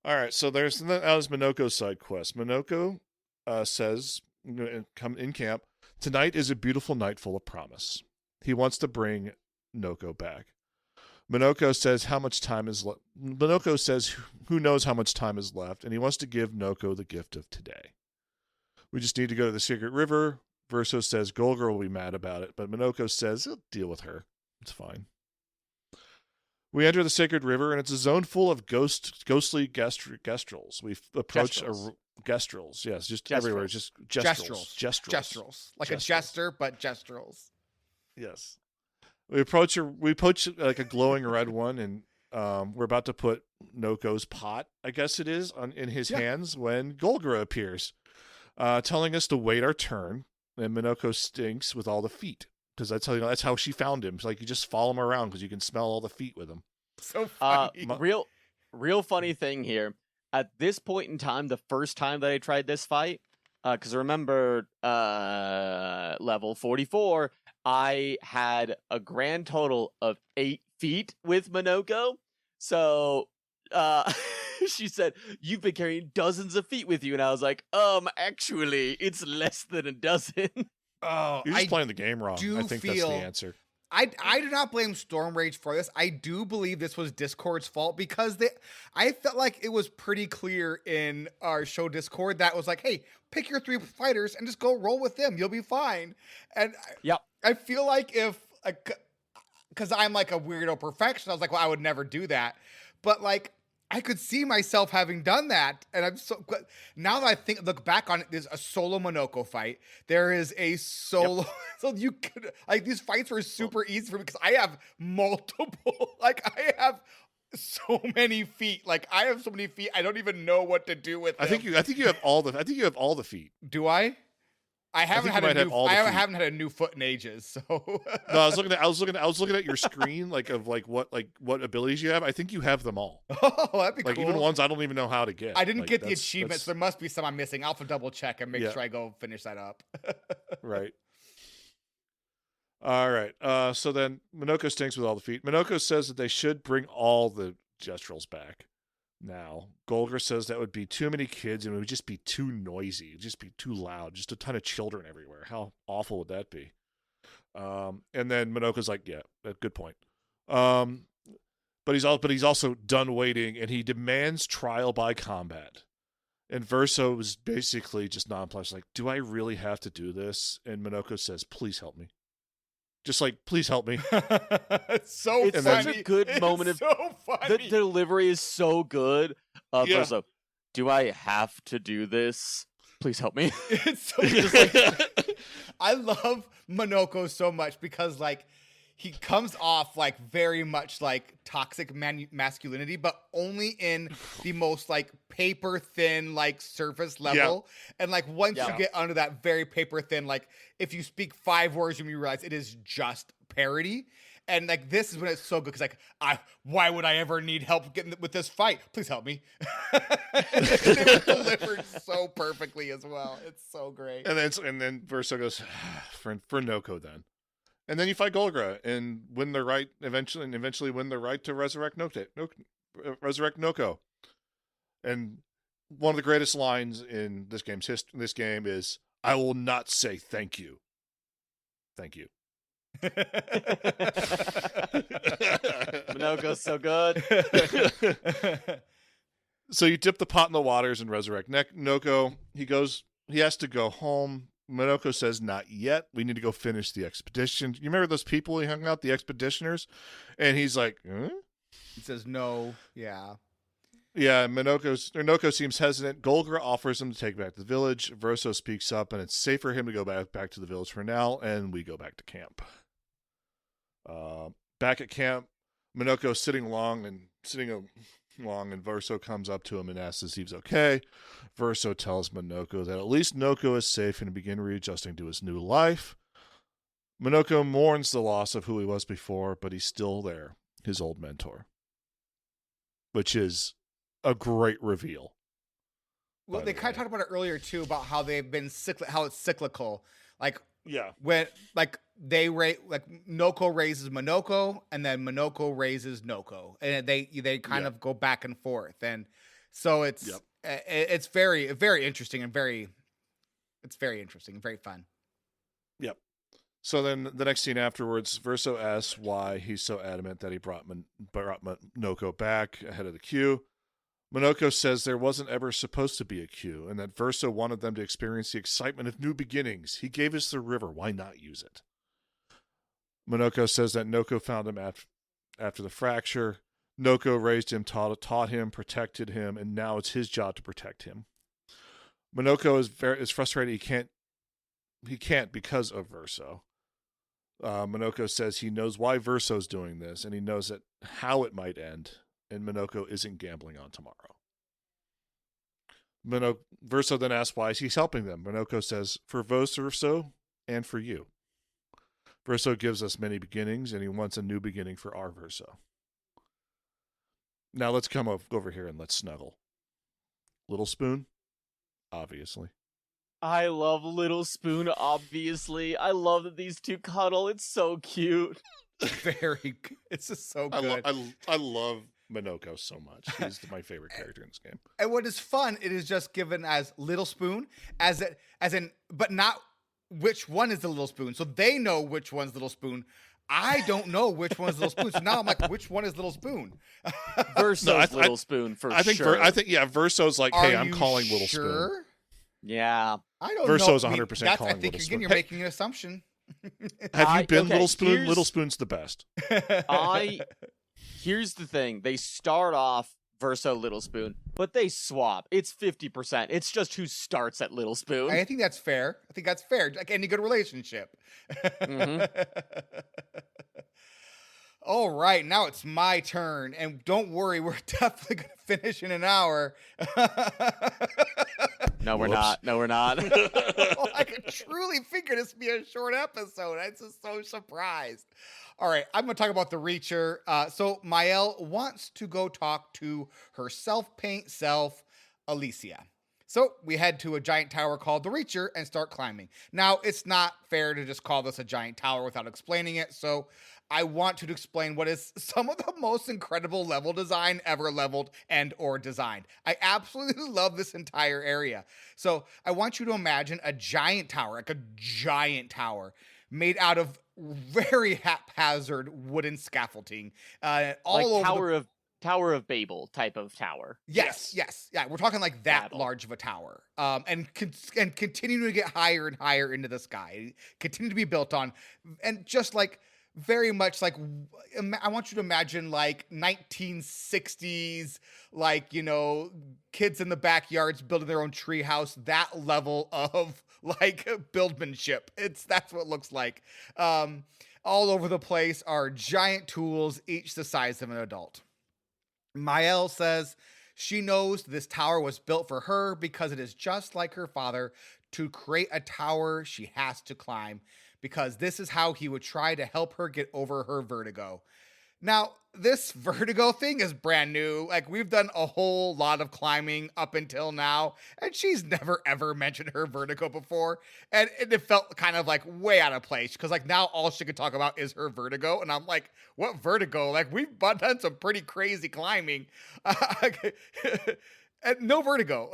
All right, so there's Minoko's side quest. Minoko says, "Come in camp. Tonight is a beautiful night full of promise." He wants to bring Noko back. Minoko says how much time is left. Minoko says who knows how much time is left, and he wants to give Noko the gift of today. We just need to go to the secret river. Verso says Golgar will be mad about it, but Minoko says he'll deal with her. It's fine. We enter the sacred river, and it's a zone full of ghostly gestrels. We approach gestrels. Yes, just everywhere. Just gestrels. Like a jester, but gestrels. Yes. We approach like a glowing red one, and we're about to put Noko's pot, I guess it is, in his hands when Golgra appears, telling us to wait our turn. And Minoko stinks with all the feet. Because that's how she found him. It's like you just follow him around because you can smell all the feet with him. So funny. Real funny thing here. At this point in time, the first time that I tried this fight, because remember, level 44, I had a grand total of 8 feet with Minoko. So she said, "You've been carrying dozens of feet with you," and I was like, actually, it's less than a dozen. Oh, You're just playing the game wrong. I think that's the answer. I do not blame Storm Rage for this. I do believe this was Discord's fault because I felt like it was pretty clear in our show Discord that was like, hey, pick your 3 fighters and just go roll with them. You'll be fine. And I feel like because I'm like a weirdo perfectionist, I was like, well, I would never do that. But like, I could see myself having done that, and I'm so now that I look back on it. There's a solo Minoko fight. There is a solo, so you could like these fights were super easy for me because I have multiple. Like I have so many feet. Like I have so many feet. I don't even know what to do with them. I think you have all the feet. Do I? I haven't had a new foot in ages. So no, I was looking at your screen of what abilities you have. I think you have them all. Oh, that'd be cool. Even ones I don't even know how to get. I didn't get the achievements. There must be some I'm missing. I'll have to double check and make sure I go finish that up. Right. All right. So then Minoko stinks with all the feet. Minoko says that they should bring all the gestrels back. Now, Golgar says that would be too many kids and it would just be too noisy. It would just be too loud. Just a ton of children everywhere. How awful would that be? And then Minoko's like, yeah, good point. But he's also done waiting and he demands trial by combat. And Verso is basically just nonplussed, like, do I really have to do this? And Minoko says, please help me. Just like, please help me. It's so it's funny. Such a good moment of so funny. The delivery is so good. Verso, do I have to do this? Please help me. It's so just like I love Minoko so much because like he comes off like very much like toxic masculinity, but only in the most like paper thin like surface level. And like once you get under that very paper thin, like if you speak 5 words, you realize it is just parody. And like this is when it's so good because like why would I ever need help getting with this fight? Please help me. It was delivered so perfectly as well. It's so great. And then Verso goes for Noko then. And then you fight Golgra and win the right eventually win the right to resurrect Noko. And one of the greatest lines in this game is, "I will not say thank you. Thank you." Minoko's so good. So you dip the pot in the waters and resurrect Noko. He has to go home. Minoko says, not yet. We need to go finish the expedition. You remember those people he hung out, the expeditioners? And he's like, huh? He says no. Yeah. Yeah, Noko seems hesitant. Golgra offers him to take back to the village. Verso speaks up, and it's safe for him to go back to the village for now, and we go back to camp. Back at camp, Minoko's sitting along, and Verso comes up to him and asks if he's okay. Verso tells Minoko that at least Noko is safe and begin readjusting to his new life. Minoko mourns the loss of who he was before, but he's still there, his old mentor. Which is a great reveal. Well, they kind of talked about it earlier too, about how they've been how it's cyclical. Like when Noko raises Minoko, and then Minoko raises Noko, and they kind of go back and forth, and so it's very interesting and very interesting and very fun. Yep. So then the next scene afterwards, Verso asks why he's so adamant that he brought Minoko back ahead of the queue. Minoko says there wasn't ever supposed to be a queue, and that Verso wanted them to experience the excitement of new beginnings. He gave us the river. Why not use it? Minoko says that Noko found him after the fracture. Noko raised him, taught him, protected him, and now it's his job to protect him. Minoko is frustrated he can't because of Verso. Minoko says he knows why Verso's doing this, and he knows that how it might end, and Minoko isn't gambling on tomorrow. Verso then asks why he's helping them. Minoko says, for Verso and for you. Verso gives us many beginnings, and he wants a new beginning for our Verso. Now let's come over here and let's snuggle. Little Spoon, obviously. I love Little Spoon, obviously. I love that these two cuddle. It's so cute. It's just so good. I love Minoko so much. He's my favorite character in this game. And what is fun, it is just given as Little Spoon, but not which one is the Little Spoon. So they know which one's Little Spoon. I don't know which one's Little Spoon. So now I'm like, which one is Little Spoon? Verso's Little Spoon for sure. I think Verso's like, hey, I'm calling Little sure? Spoon. Yeah. I don't Verso's know. 100% calling I think Little again, Spoon. you're making an assumption. Have you been Little Spoon? Here's... Little Spoon's the best. Here's the thing. They start off Verso Little Spoon, but they swap. It's 50%. It's just who starts at Little Spoon. I think that's fair. Like any good relationship. Mm-hmm. All right, now it's my turn. And don't worry, we're definitely going to finish in an hour. No, we're not. No, we're not. Oh, I could truly figure this would be a short episode. I'm just so surprised. All right, I'm going to talk about the Reacher. So Mael wants to go talk to her self-paint self, Alicia. So we head to a giant tower called the Reacher and start climbing. Now, it's not fair to just call this a giant tower without explaining it, so I want to explain what is some of the most incredible level design ever leveled and or designed. I absolutely love this entire area. So I want you to imagine a giant tower, like a giant tower made out of very haphazard wooden scaffolding. All like over Tower of Babel type of tower. Yes. Yeah, we're talking like that large of a tower. And continuing to get higher and higher into the sky. Continue to be built on. And just like very much like, I want you to imagine like 1960s, like, you know, kids in the backyards building their own treehouse, that level of like buildmanship. That's what it looks like. All over the place are giant tools, each the size of an adult. Mael says she knows this tower was built for her because it is just like her father. To create a tower she has to climb, because this is how he would try to help her get over her vertigo. Now, this vertigo thing is brand new. Like, we've done a whole lot of climbing up until now, and she's never ever mentioned her vertigo before. And it felt kind of like way out of place, because like now all she could talk about is her vertigo. And I'm like, what vertigo? Like, we've done some pretty crazy climbing. And no vertigo.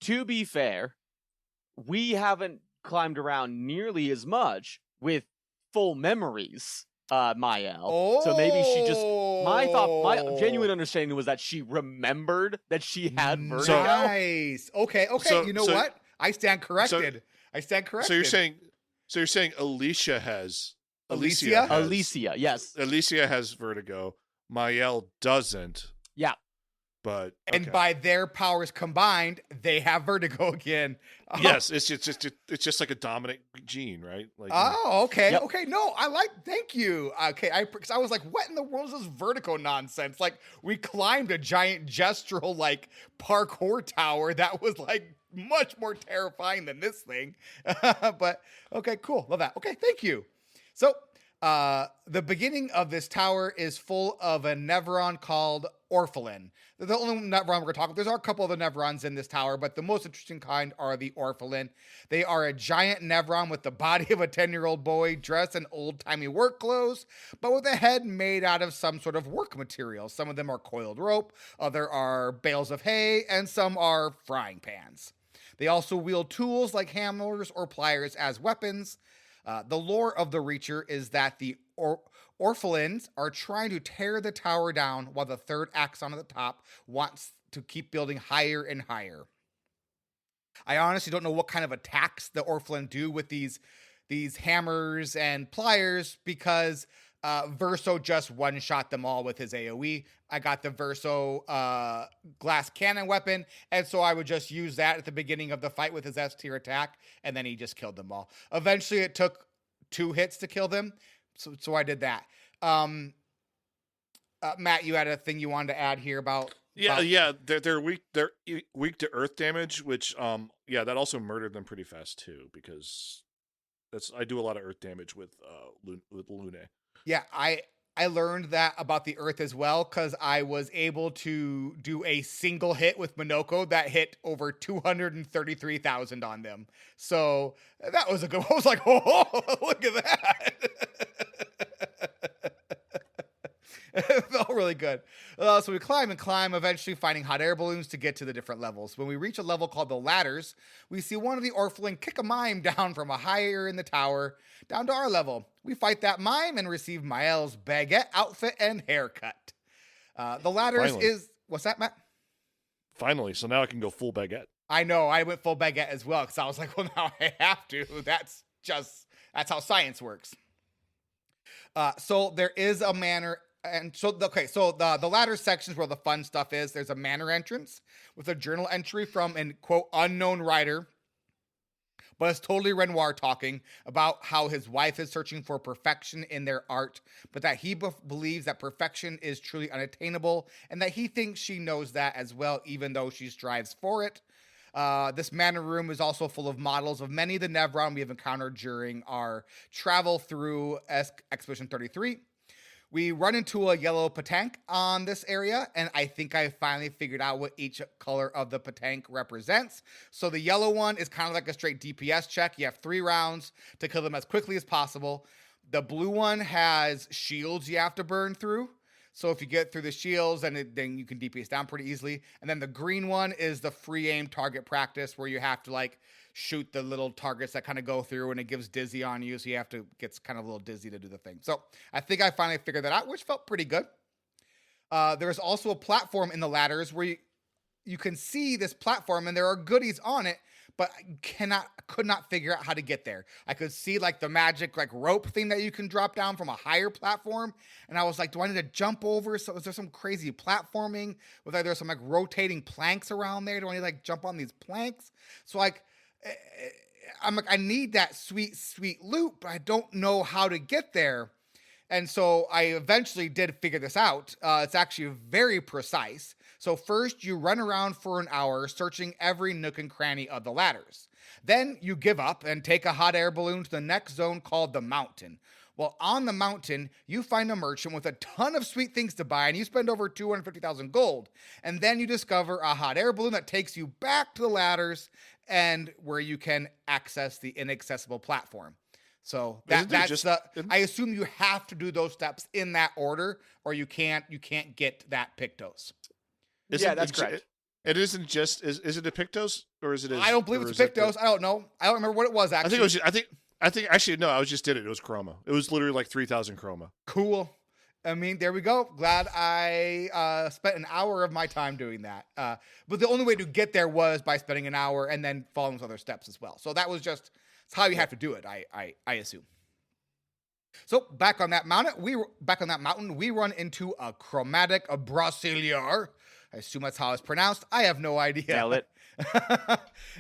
To be fair, we haven't climbed around nearly as much with full memories, Mael. Oh. So maybe she just... My genuine understanding was that she remembered that she had vertigo. Nice. Okay. So, you know what? I stand corrected. So you're saying Alicia has... Alicia, yes. Alicia has vertigo. Mael doesn't. Yeah. But And okay. by their powers combined, they have vertigo again. Yes, it's just like a dominant gene, right? Like Oh, okay. Yep. Okay. No, thank you. Okay. Because I was like, what in the world is this vertigo nonsense? Like, we climbed a giant gestural, like, parkour tower that was, like, much more terrifying than this thing. But, okay, cool. Love that. Okay. Thank you. So, the beginning of this tower is full of a Nevron called Orphalin. They're the only Nevron we're going to talk about. There's a couple of the Nevrons in this tower, but the most interesting kind are the Orphalin. They are a giant Nevron with the body of a 10-year-old boy dressed in old-timey work clothes, but with a head made out of some sort of work material. Some of them are coiled rope, other are bales of hay, and some are frying pans. They also wield tools like hammers or pliers as weapons. The lore of the Reacher is that the Orphalins are trying to tear the tower down while the third axon at the top wants to keep building higher and higher. I honestly don't know what kind of attacks the Orphalin do with these hammers and pliers because Verso just one-shot them all with his AoE. I got the Verso glass cannon weapon, and so I would just use that at the beginning of the fight with his S tier attack, and then he just killed them all. Eventually, it took 2 hits to kill them, so I did that. Matt, you had a thing you wanted to add here about... Yeah, they're weak. They're weak to earth damage, which that also murdered them pretty fast too. Because I do a lot of earth damage with Lune. Yeah, I learned that about the earth as well because I was able to do a single hit with Minoko that hit over 233,000 on them. So that was a good. I was like, oh, look at that. It felt really good. So we climb and climb, eventually finding hot air balloons to get to the different levels. When we reach a level called the ladders, we see one of the Orphalin kick a mime down from a higher in the tower down to our level. We fight that mime and receive Mael's baguette outfit and haircut. The ladders Finally. is... What's that, Matt? Finally, so now I can go full baguette. I know, I went full baguette as well because I was like, well, now I have to. That's how science works. So there is a manor... And so, the latter sections where the fun stuff is, there's a manor entrance with a journal entry from an, quote, unknown writer, but it's totally Renoir talking about how his wife is searching for perfection in their art, but that he believes that perfection is truly unattainable, and that he thinks she knows that as well, even though she strives for it. This manor room is also full of models of many of the Nevron we have encountered during our travel through Expedition 33. We run into a yellow Patank on this area, and I think I finally figured out what each color of the Patank represents. So the yellow one is kind of like a straight DPS check. You have 3 rounds to kill them as quickly as possible. The blue one has shields you have to burn through. So if you get through the shields, then you can DPS down pretty easily. And then the green one is the free aim target practice where you have to like shoot the little targets that kind of go through and it gives dizzy on you. So you have to get kind of a little dizzy to do the thing. So I think I finally figured that out, which felt pretty good. There's also a platform in the ladders where you can see this platform and there are goodies on it, but I could not figure out how to get there. I could see like the magic like rope thing that you can drop down from a higher platform. And I was like, do I need to jump over? So is there some crazy platforming with like, there's some like rotating planks around there? Do I need to like jump on these planks? So like, I'm like, I need that sweet, sweet loot, but I don't know how to get there. And so I eventually did figure this out. It's actually very precise. So first you run around for an hour searching every nook and cranny of the ladders. Then you give up and take a hot air balloon to the next zone called the mountain. Well, on the mountain, you find a merchant with a ton of sweet things to buy and you spend over 250,000 gold. And then you discover a hot air balloon that takes you back to the ladders and where you can access the inaccessible platform. So I assume you have to do those steps in that order, or you can't get that Pictos. That's correct. It isn't just is it a Pictos or is it? I don't believe it's Pictos. I don't know. I don't remember what it was actually. I think actually no. I just did it. It was chroma. It was literally like 3,000 chroma. Cool. I mean, there we go. Glad I spent an hour of my time doing that. But the only way to get there was by spending an hour and then following those other steps as well. So that was just it's how you have to do it. I assume. So back on that mountain, we run into a chromatic brasselier I assume that's how it's pronounced. I have no idea. Nailed it.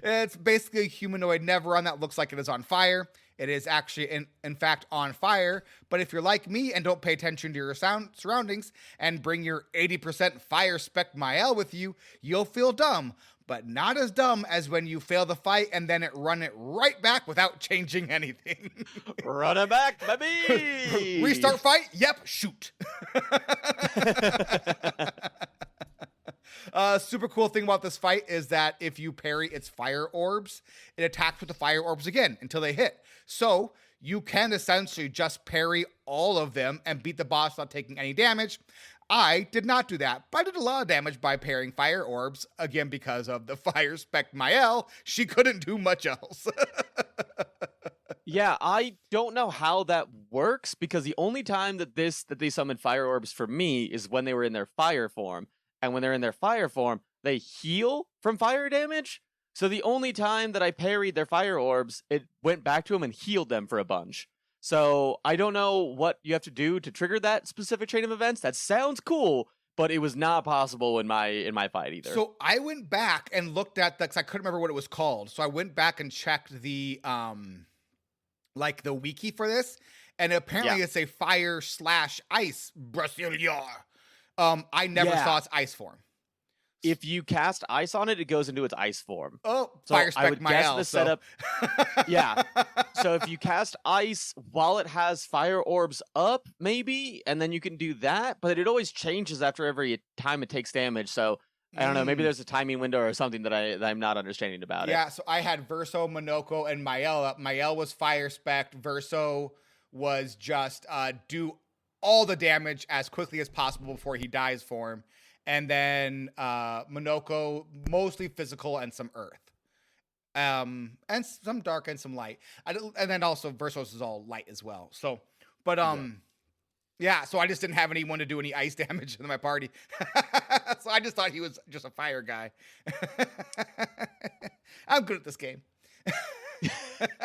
It's basically a humanoid Neveron that looks like it is on fire. It is actually, in fact, on fire. But if you're like me and don't pay attention to your surroundings and bring your 80% fire spec Mael with you, you'll feel dumb. But not as dumb as when you fail the fight and then run it right back without changing anything. Run it back, baby! Restart fight? Yep, shoot. Super cool thing about this fight is that if you parry its fire orbs, it attacks with the fire orbs again until they hit. So you can essentially just parry all of them and beat the boss without taking any damage. I did not do that, but I did a lot of damage by parrying fire orbs, again because of the fire spec Mael. She couldn't do much else. Yeah, I don't know how that works, because the only time that they summoned fire orbs for me is when they were in their fire form. And when they're in their fire form, they heal from fire damage. So the only time that I parried their fire orbs, it went back to them and healed them for a bunch. So I don't know what you have to do to trigger that specific chain of events. That sounds cool, but it was not possible in my fight either. So I went back and looked at because I couldn't remember what it was called. So I went back and checked the like the wiki for this, and apparently it's a fire/ice Brasilia. I never saw its ice form. If you cast ice on it, it goes into its ice form. Oh, so fire spec I would guess Mael, the setup. Yeah. So if you cast ice while it has fire orbs up, maybe, and then you can do that, but it always changes after every time it takes damage. So I don't know. Maybe there's a timing window or something that I'm not understanding about it. Yeah. So I had Verso, Monoko, and Mael up. Mael was fire spec. Verso was just do all the damage as quickly as possible before he dies for him. And then Monoko, mostly physical and some earth. And some dark and some light. And then also Versos is all light as well. So, but yeah, so I just didn't have anyone to do any ice damage in my party. So I just thought he was just a fire guy. I'm good at this game.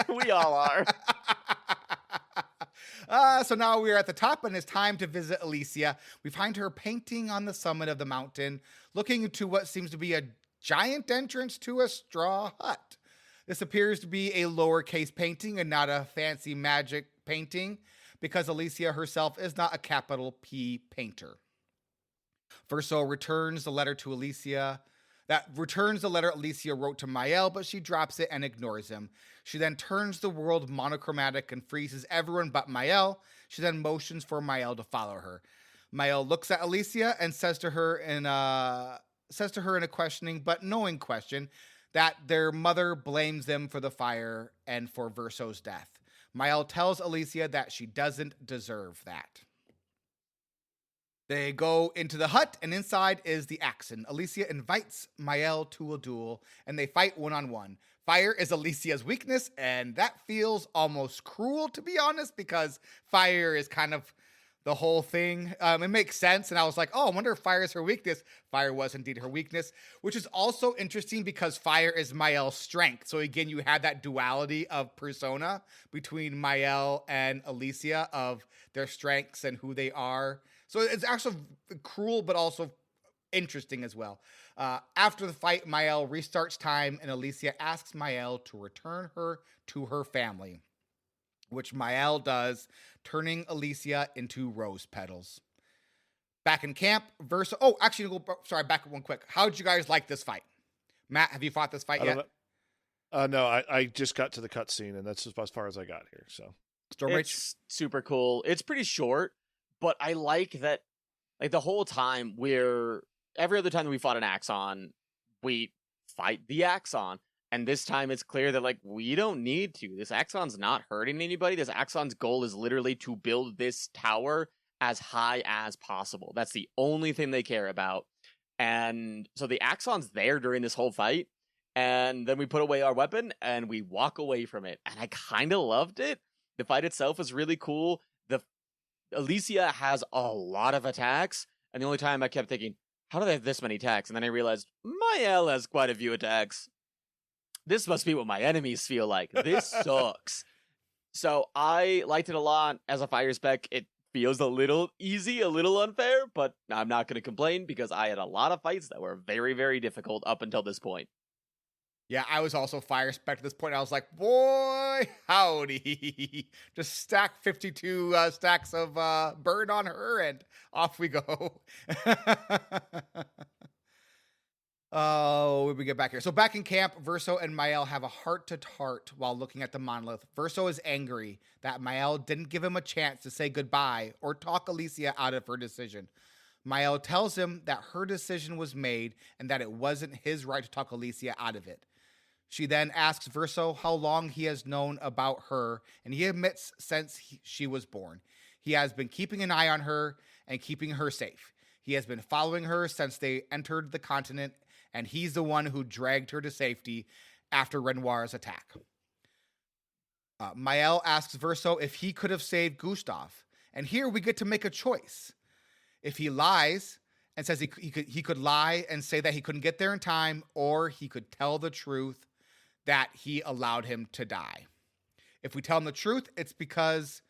We all are. So now we're at the top, and it's time to visit Alicia. We find her painting on the summit of the mountain, looking into what seems to be a giant entrance to a straw hut. This appears to be a lowercase painting and not a fancy magic painting, because Alicia herself is not a capital P painter. Verso returns the letter Alicia wrote to Mael, but she drops it and ignores him. She then turns the world monochromatic and freezes everyone but Mael. She then motions for Mael to follow her. Mael looks at Alicia and says to her in a questioning but knowing question that their mother blames them for the fire and for Verso's death. Mael tells Alicia that she doesn't deserve that. They go into the hut, and inside is the Axon. Alicia invites Mael to a duel, and they fight one-on-one. Fire is Alicia's weakness, and that feels almost cruel, to be honest, because fire is kind of the whole thing. It makes sense, and I was like, oh, I wonder if fire is her weakness. Fire was indeed her weakness, which is also interesting because fire is Mael's strength. So again, you have that duality of persona between Mael and Alicia of their strengths and who they are. So it's actually cruel, but also interesting as well. After the fight, Mael restarts time, and Alicia asks Mael to return her to her family, which Mael does, turning Alicia into rose petals. Back in camp, Verso... Oh, actually, back up one quick. How did you guys like this fight? Matt, have you fought this fight yet? No, I just got to the cutscene, and that's as far as I got here. So It's super cool. It's pretty short. But I like that, like, the whole time every other time that we fought an Axon, we fight the Axon. And this time it's clear that, like, we don't need to. This Axon's not hurting anybody. This Axon's goal is literally to build this tower as high as possible. That's the only thing they care about. And so the Axon's there during this whole fight. And then we put away our weapon and we walk away from it. And I kind of loved it. The fight itself is really cool. Alicia has a lot of attacks, and the only time I kept thinking, how do they have this many attacks? And then I realized, Mael has quite a few attacks. This must be what my enemies feel like. This sucks. So I liked it a lot as a fire spec. It feels a little easy, a little unfair, but I'm not going to complain because I had a lot of fights that were very, very difficult up until this point. Yeah, I was also fire spec at this point. I was like, boy, howdy. Just stack 52 stacks of burn on her and off we go. Oh, we get back here. So back in camp, Verso and Mael have a heart-to-heart while looking at the monolith. Verso is angry that Mael didn't give him a chance to say goodbye or talk Alicia out of her decision. Mael tells him that her decision was made and that it wasn't his right to talk Alicia out of it. She then asks Verso how long he has known about her, and he admits since she was born. He has been keeping an eye on her and keeping her safe. He has been following her since they entered the continent, and he's the one who dragged her to safety after Renoir's attack. Mael asks Verso if he could have saved Gustav, and here we get to make a choice. If he lies and says he could lie and say that he couldn't get there in time, or he could tell the truth that he allowed him to die. If we tell him the truth, it's because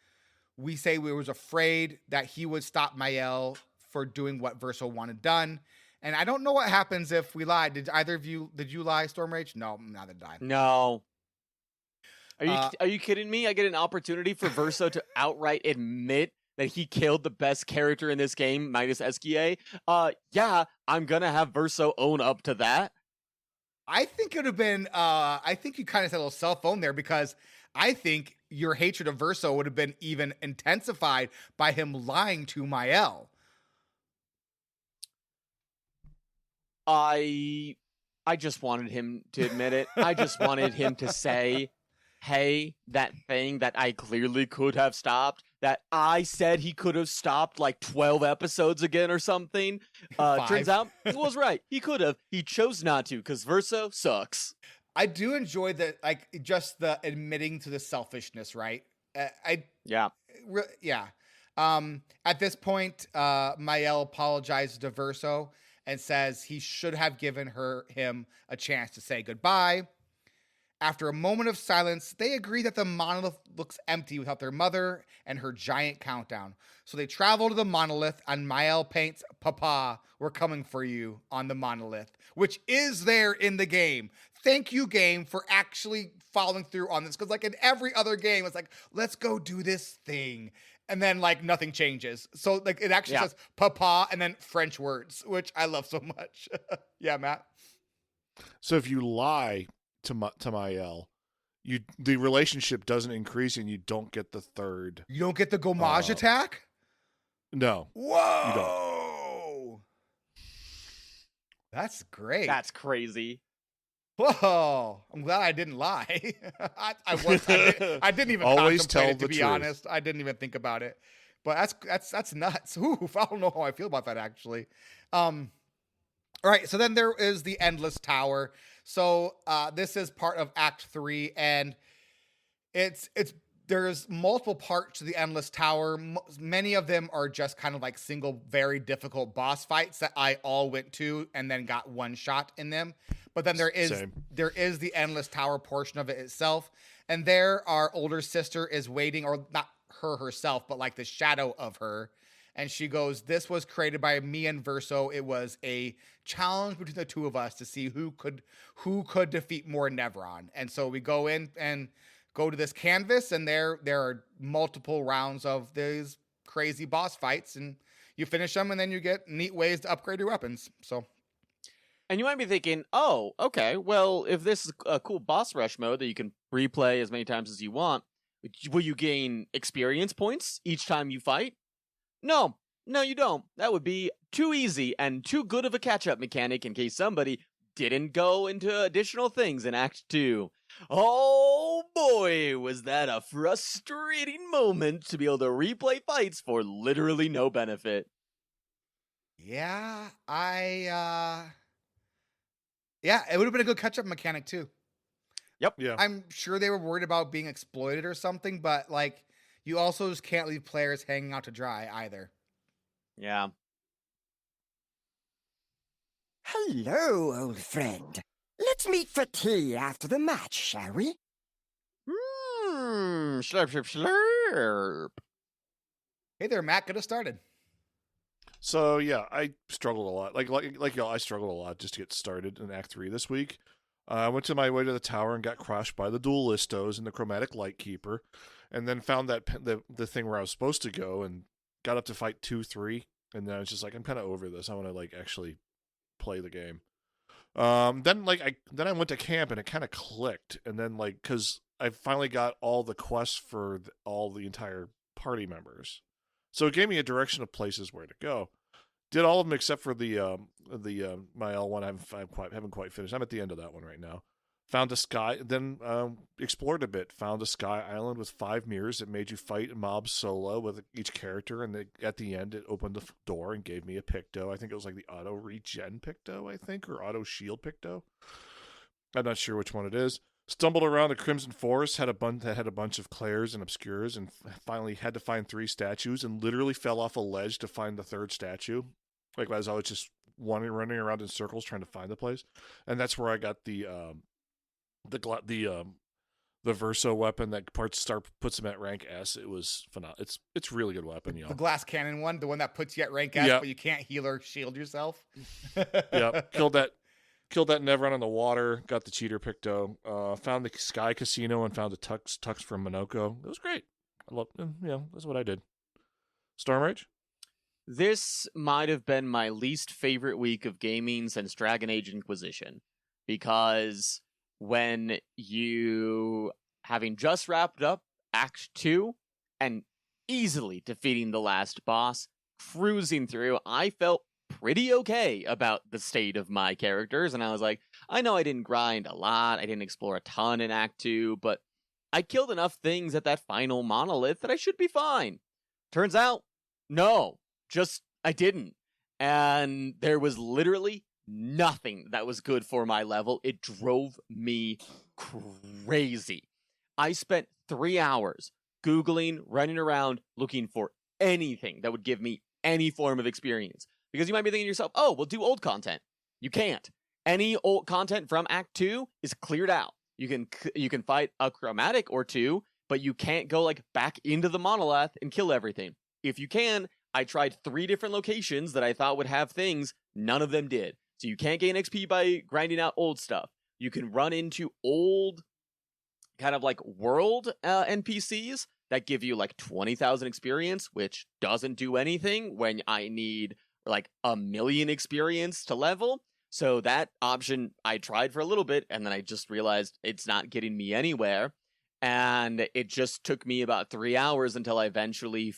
we say we was afraid that he would stop Mael for doing what Verso wanted done. And I don't know what happens if we lie. Did either of you, did you lie, Stormrage? No, neither did I. No. Are you kidding me? I get an opportunity for Verso to outright admit that he killed the best character in this game, minus SKA. Yeah, I'm gonna have Verso own up to that. I think it would have been, I think you kind of said a little cell phone there, because I think your hatred of Verso would have been even intensified by him lying to Mael. I just wanted him to admit it. I just wanted him to say, hey, that thing that I clearly could have stopped, that I said he could have stopped like 12 episodes again or something. Turns out he was right. He could have. He chose not to because Verso sucks. I do enjoy the, like, just the admitting to the selfishness, right? Yeah. At this point, Mael apologizes to Verso and says he should have given him a chance to say goodbye. After a moment of silence, they agree that the monolith looks empty without their mother and her giant countdown. So they travel to the monolith, and Mael paints "Papa, we're coming for you" on the monolith, which is there in the game. Thank you, game, for actually following through on this. Because like in every other game, it's like, let's go do this thing. And then like nothing changes. So like it actually says "Papa" and then French words, which I love so much. Yeah, Matt. So if you lie to Mael, the relationship doesn't increase and you don't get the third. You don't get the Gomage attack? No. Whoa. You don't. That's great. That's crazy. Whoa. I'm glad I didn't lie. I didn't even always contemplate tell it, to the be truth. honest. I didn't even think about it. But that's nuts. Oof, I don't know how I feel about that actually. All right, so then there is the Endless Tower. So this is part of Act 3, and there's multiple parts to the Endless Tower. Many of them are just kind of like single, very difficult boss fights that I all went to and then got one shot in them. But then there is the Endless Tower portion of it itself, and there our older sister is waiting, or not her herself, but like the shadow of her. And she goes, "This was created by me and Verso. It was a challenge between the two of us to see who could defeat more Nevron." And so we go in and go to this canvas, and there are multiple rounds of these crazy boss fights, and you finish them, and then you get neat ways to upgrade your weapons. So, and you might be thinking, oh, okay, well, if this is a cool boss rush mode that you can replay as many times as you want, will you gain experience points each time you fight? No, you don't. That would be too easy and too good of a catch-up mechanic in case somebody didn't go into additional things in Act 2. Oh boy, was that a frustrating moment to be able to replay fights for literally no benefit. yeah, it would have been a good catch-up mechanic too. Yep. Yeah. I'm sure they were worried about being exploited or something, but like, you also just can't leave players hanging out to dry either. Yeah. Hello, old friend. Let's meet for tea after the match, shall we? Slurp, slurp, slurp. Hey there, Matt. Get us started. So yeah, I struggled a lot. Like y'all, I struggled a lot just to get started in Act 3 this week. I went to my way to the tower and got crushed by the Duelistos and the Chromatic Light Keeper, and then found that the thing where I was supposed to go and got up to fight 2-3, and then I was just like, I'm kind of over this. I want to like actually play the game. Then I went to camp and it kind of clicked, and then like because I finally got all the quests for all the entire party members, so it gave me a direction of places where to go. Did all of them except for the my L1. I haven't quite finished. I'm at the end of that one right now. Found a sky, then explored a bit. Found a sky island with 5 mirrors that made you fight mobs solo with each character, and at the end it opened the door and gave me a Picto. I think it was like the auto regen Picto, or auto shield Picto. I'm not sure which one it is. Stumbled around the Crimson Forest, had a bunch of Clairs and Obscurs, and finally had to find 3 statues, and literally fell off a ledge to find the 3rd statue. Like as I was just running around in circles trying to find the place, and that's where I got the Verso weapon that puts him at rank S. It was phenomenal. It's really good weapon, y'all. The glass cannon one, the one that puts you at rank S, but you can't heal or shield yourself. Yep. Killed that Nevron in the water. Got the cheater Picto. Found the Sky Casino and found the Tux from Minoko. It was great. I love. That's what I did. Storm Rage. This might have been my least favorite week of gaming since Dragon Age Inquisition, because when you, having just wrapped up Act 2 and easily defeating the last boss, cruising through, I felt pretty okay about the state of my characters, and I was like, I know I didn't grind a lot, I didn't explore a ton in Act 2, but I killed enough things at that final monolith that I should be fine. Turns out, no. Just, I didn't. And there was literally nothing that was good for my level. It drove me crazy. I spent 3 hours Googling, running around, looking for anything that would give me any form of experience. Because you might be thinking to yourself, oh, we'll do old content. You can't. Any old content from Act 2 is cleared out. You can fight a chromatic or 2, but you can't go like back into the monolith and kill everything. If you can, I tried 3 different locations that I thought would have things. None of them did. So you can't gain XP by grinding out old stuff. You can run into old kind of like world NPCs that give you like 20,000 experience, which doesn't do anything when I need like 1,000,000 experience to level. So that option I tried for a little bit, and then I just realized it's not getting me anywhere. And it just took me about 3 hours until I eventually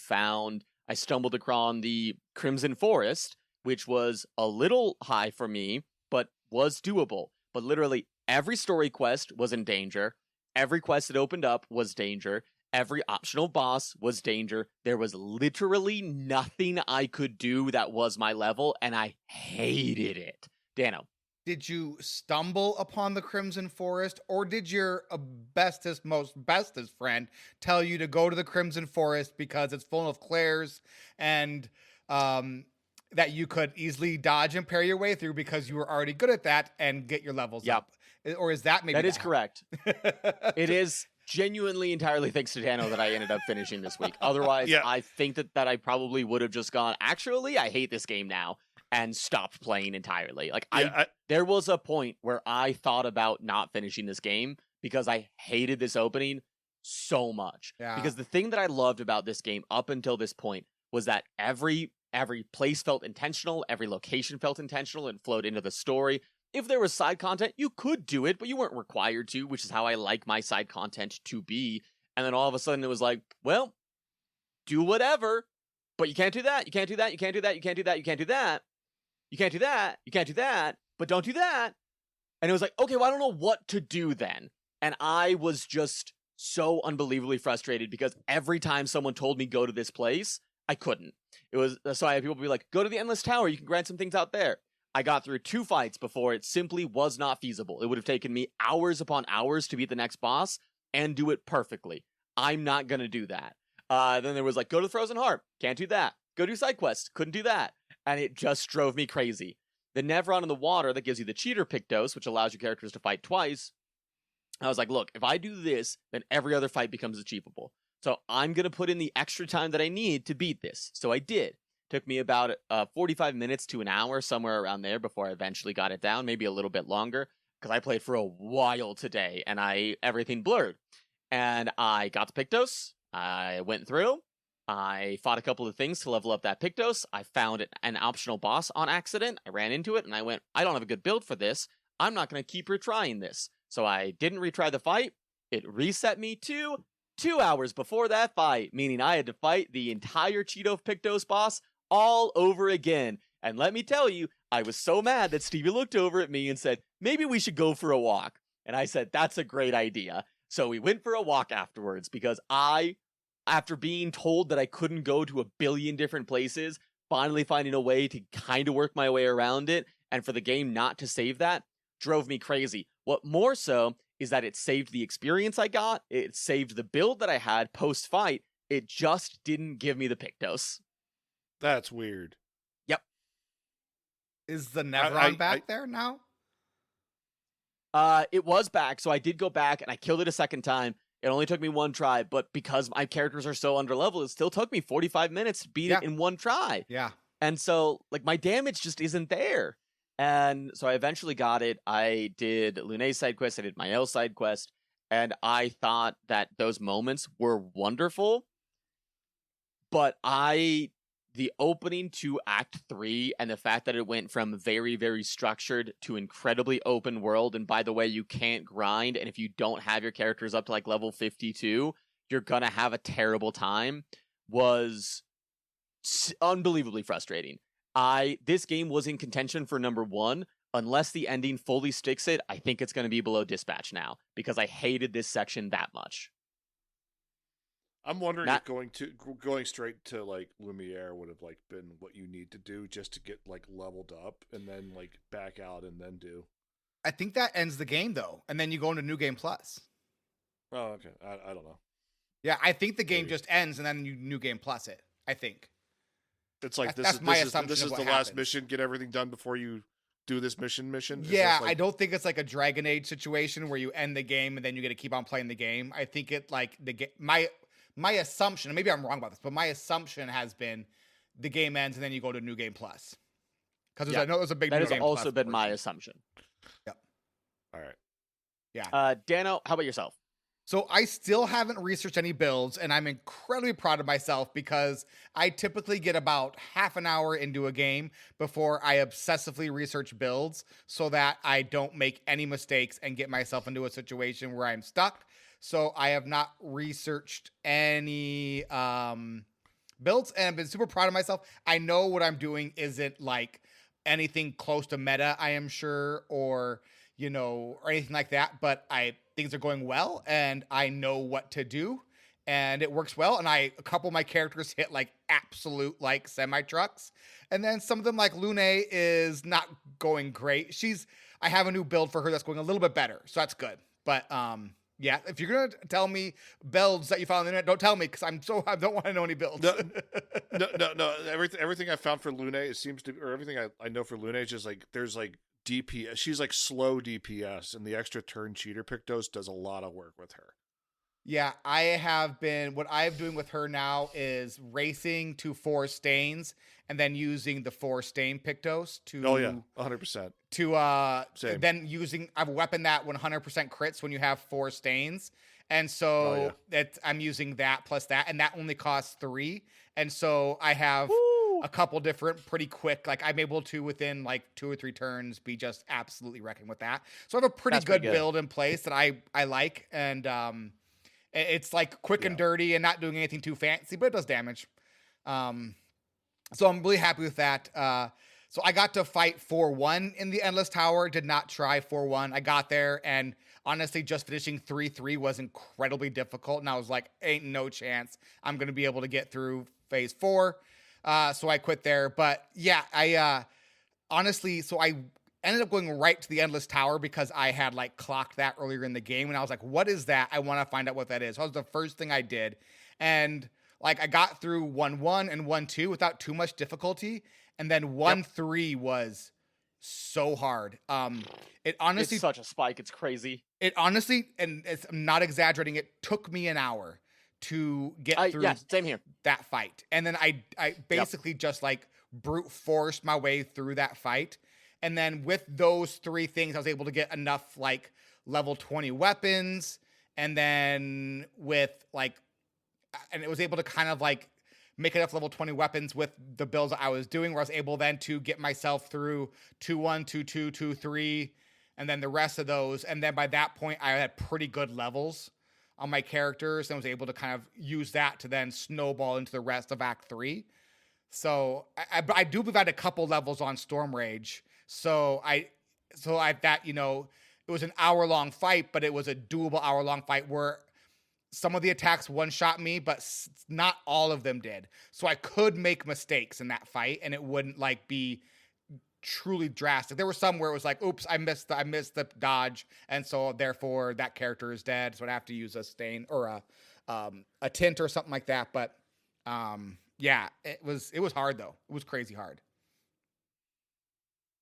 I stumbled across the Crimson Forest, which was a little high for me, but was doable. But literally every story quest was in danger. Every quest that opened up was danger. Every optional boss was danger. There was literally nothing I could do that was my level, and I hated it. Dano. Did you stumble upon the Crimson Forest, or did your bestest friend tell you to go to the Crimson Forest because it's full of Clairs and that you could easily dodge and parry your way through because you were already good at that and get your levels up? Or is that maybe that is correct? It is genuinely entirely thanks to Dano that I ended up finishing this week. Otherwise, I think that I probably would have just gone, actually, I hate this game now, and stopped playing entirely. Like there was a point where I thought about not finishing this game because I hated this opening so much. Yeah. Because the thing that I loved about this game up until this point was that every place felt intentional, every location felt intentional and flowed into the story. If there was side content, you could do it, but you weren't required to, which is how I like my side content to be. And then all of a sudden it was like, well, do whatever, but you can't do that, you can't do that, you can't do that, you can't do that, you can't do that. You can't do that, you can't do that, but don't do that. And it was like, okay, well, I don't know what to do then. And I was just so unbelievably frustrated because every time someone told me go to this place, I couldn't. So I had people be like, go to the Endless Tower, you can grind some things out there. I got through 2 fights before it simply was not feasible. It would have taken me hours upon hours to beat the next boss and do it perfectly. I'm not going to do that. Then there was like, go to the Frozen Heart, can't do that. Go do side quests, couldn't do that. And it just drove me crazy. The Nevron in the water that gives you the cheater Pictos, which allows your characters to fight twice. I was like, look, if I do this, then every other fight becomes achievable. So I'm going to put in the extra time that I need to beat this. So I did. Took me about 45 minutes to an hour, somewhere around there, before I eventually got it down, maybe a little bit longer, because I played for a while today, and everything blurred. And I got the Pictos, I went through, I fought a couple of things to level up that Pictos, I found an optional boss on accident, I ran into it, and I went, I don't have a good build for this, I'm not going to keep retrying this. So I didn't retry the fight, it reset me to 2 hours before that fight, meaning I had to fight the entire Cheeto Pictos boss all over again. And let me tell you, I was so mad that Stevie looked over at me and said, maybe we should go for a walk. And I said, that's a great idea. So we went for a walk afterwards because after being told that I couldn't go to a billion different places, finally finding a way to kind of work my way around it, and for the game not to save that, drove me crazy. What more so is that it saved the experience I got, it saved the build that I had post-fight, it just didn't give me the Pictos. That's weird. Yep. Is the Nevron back there now? It was back, so I did go back and I killed it a second time. It only took me one try, but because my characters are so underleveled, it still took me 45 minutes to beat it in one try. Yeah. And so, like, my damage just isn't there. And so I eventually got it. I did Lune's side quest, I did my L side quest, and I thought that those moments were wonderful. But the opening to Act 3 and the fact that it went from very, very structured to incredibly open world, and by the way, you can't grind, and if you don't have your characters up to like level 52, you're gonna have a terrible time, was unbelievably frustrating. This game was in contention for number 1. Unless the ending fully sticks it, I think it's going to be below Dispatch now, because I hated this section that much. I'm wondering if going straight to like Lumiere would have like been what you need to do just to get like leveled up, and then like back out and then do. I think that ends the game though, and then you go into New Game Plus. Oh, okay. I don't know. Yeah, I think the game just ends and then you New Game Plus it. I think it's like that's my assumption. This is the last mission. Get everything done before you do this mission. Yeah, I don't think it's like a Dragon Age situation where you end the game and then you get to keep on playing the game. I think it like my assumption, and maybe I'm wrong about this, but my assumption has been the game ends and then you go to New Game Plus. Because I know it was a big New Game Plus. That has also been my assumption. Yep. All right. Yeah. Dano, how about yourself? So I still haven't researched any builds, and I'm incredibly proud of myself because I typically get about half an hour into a game before I obsessively research builds so that I don't make any mistakes and get myself into a situation where I'm stuck. So I have not researched any builds, and I've been super proud of myself. I know what I'm doing isn't like anything close to meta, I am sure, or or anything like that, but things are going well, and I know what to do, and it works well, and a couple of my characters hit like absolute like semi-trucks, and then some of them like Lune is not going great. I have a new build for her that's going a little bit better, so that's good, but yeah, if you're gonna tell me builds that you found on the internet, don't tell me because I don't want to know any builds. No. Everything I found for Lune, it seems to, or everything I know for Lune is just like there's like DPS. She's like slow DPS, and the extra turn cheater Pictos does a lot of work with her. Yeah, what I'm doing with her now is racing to 4 stains and then using the 4 stain Pictos to 100%. To then using I have a weapon that 100% crits when you have 4 stains. And so I'm using that plus that, and that only costs 3. And so I have a couple different pretty quick, like I'm able to within like 2 or 3 turns be just absolutely wrecking with that. So I have a pretty good build in place that I like, and it's like quick and dirty and not doing anything too fancy, but it does damage. So I'm really happy with that. So I got to fight 4-1 in the Endless Tower, did not try 4-1. I got there, and honestly, just finishing 3-3 was incredibly difficult, and I was like, ain't no chance I'm going to be able to get through phase 4. So I quit there. But yeah, I ended up going right to the Endless Tower because I had like clocked that earlier in the game, and I was like, what is that? I want to find out what that is. So that was the first thing I did. And like I got through 1-1 and 1-2 without too much difficulty. And then 1-3 was so hard. It honestly, it's such a spike. It's crazy. It honestly, and I'm not exaggerating, it took me an hour to get through same here. that fight. And then I basically just like brute forced my way through that fight. And then with those 3 things, I was able to get enough like level 20 weapons. And then with like, and it was able to kind of like make enough level 20 weapons with the builds that I was doing, where I was able then to get myself through 2-1, 2-2, 2-3, and then the rest of those. And then by that point, I had pretty good levels on my characters and was able to kind of use that to then snowball into the rest of Act 3. So I do believe I had a couple levels on Storm Rage. So that, you know, it was an hour-long fight, but it was a doable hour-long fight where some of the attacks one-shot me, but not all of them did. So I could make mistakes in that fight, and it wouldn't like be truly drastic. There were some where it was like, oops, I missed the dodge, and so therefore that character is dead. So I'd have to use a stain or a tint or something like that. But yeah, it was hard though. It was crazy hard.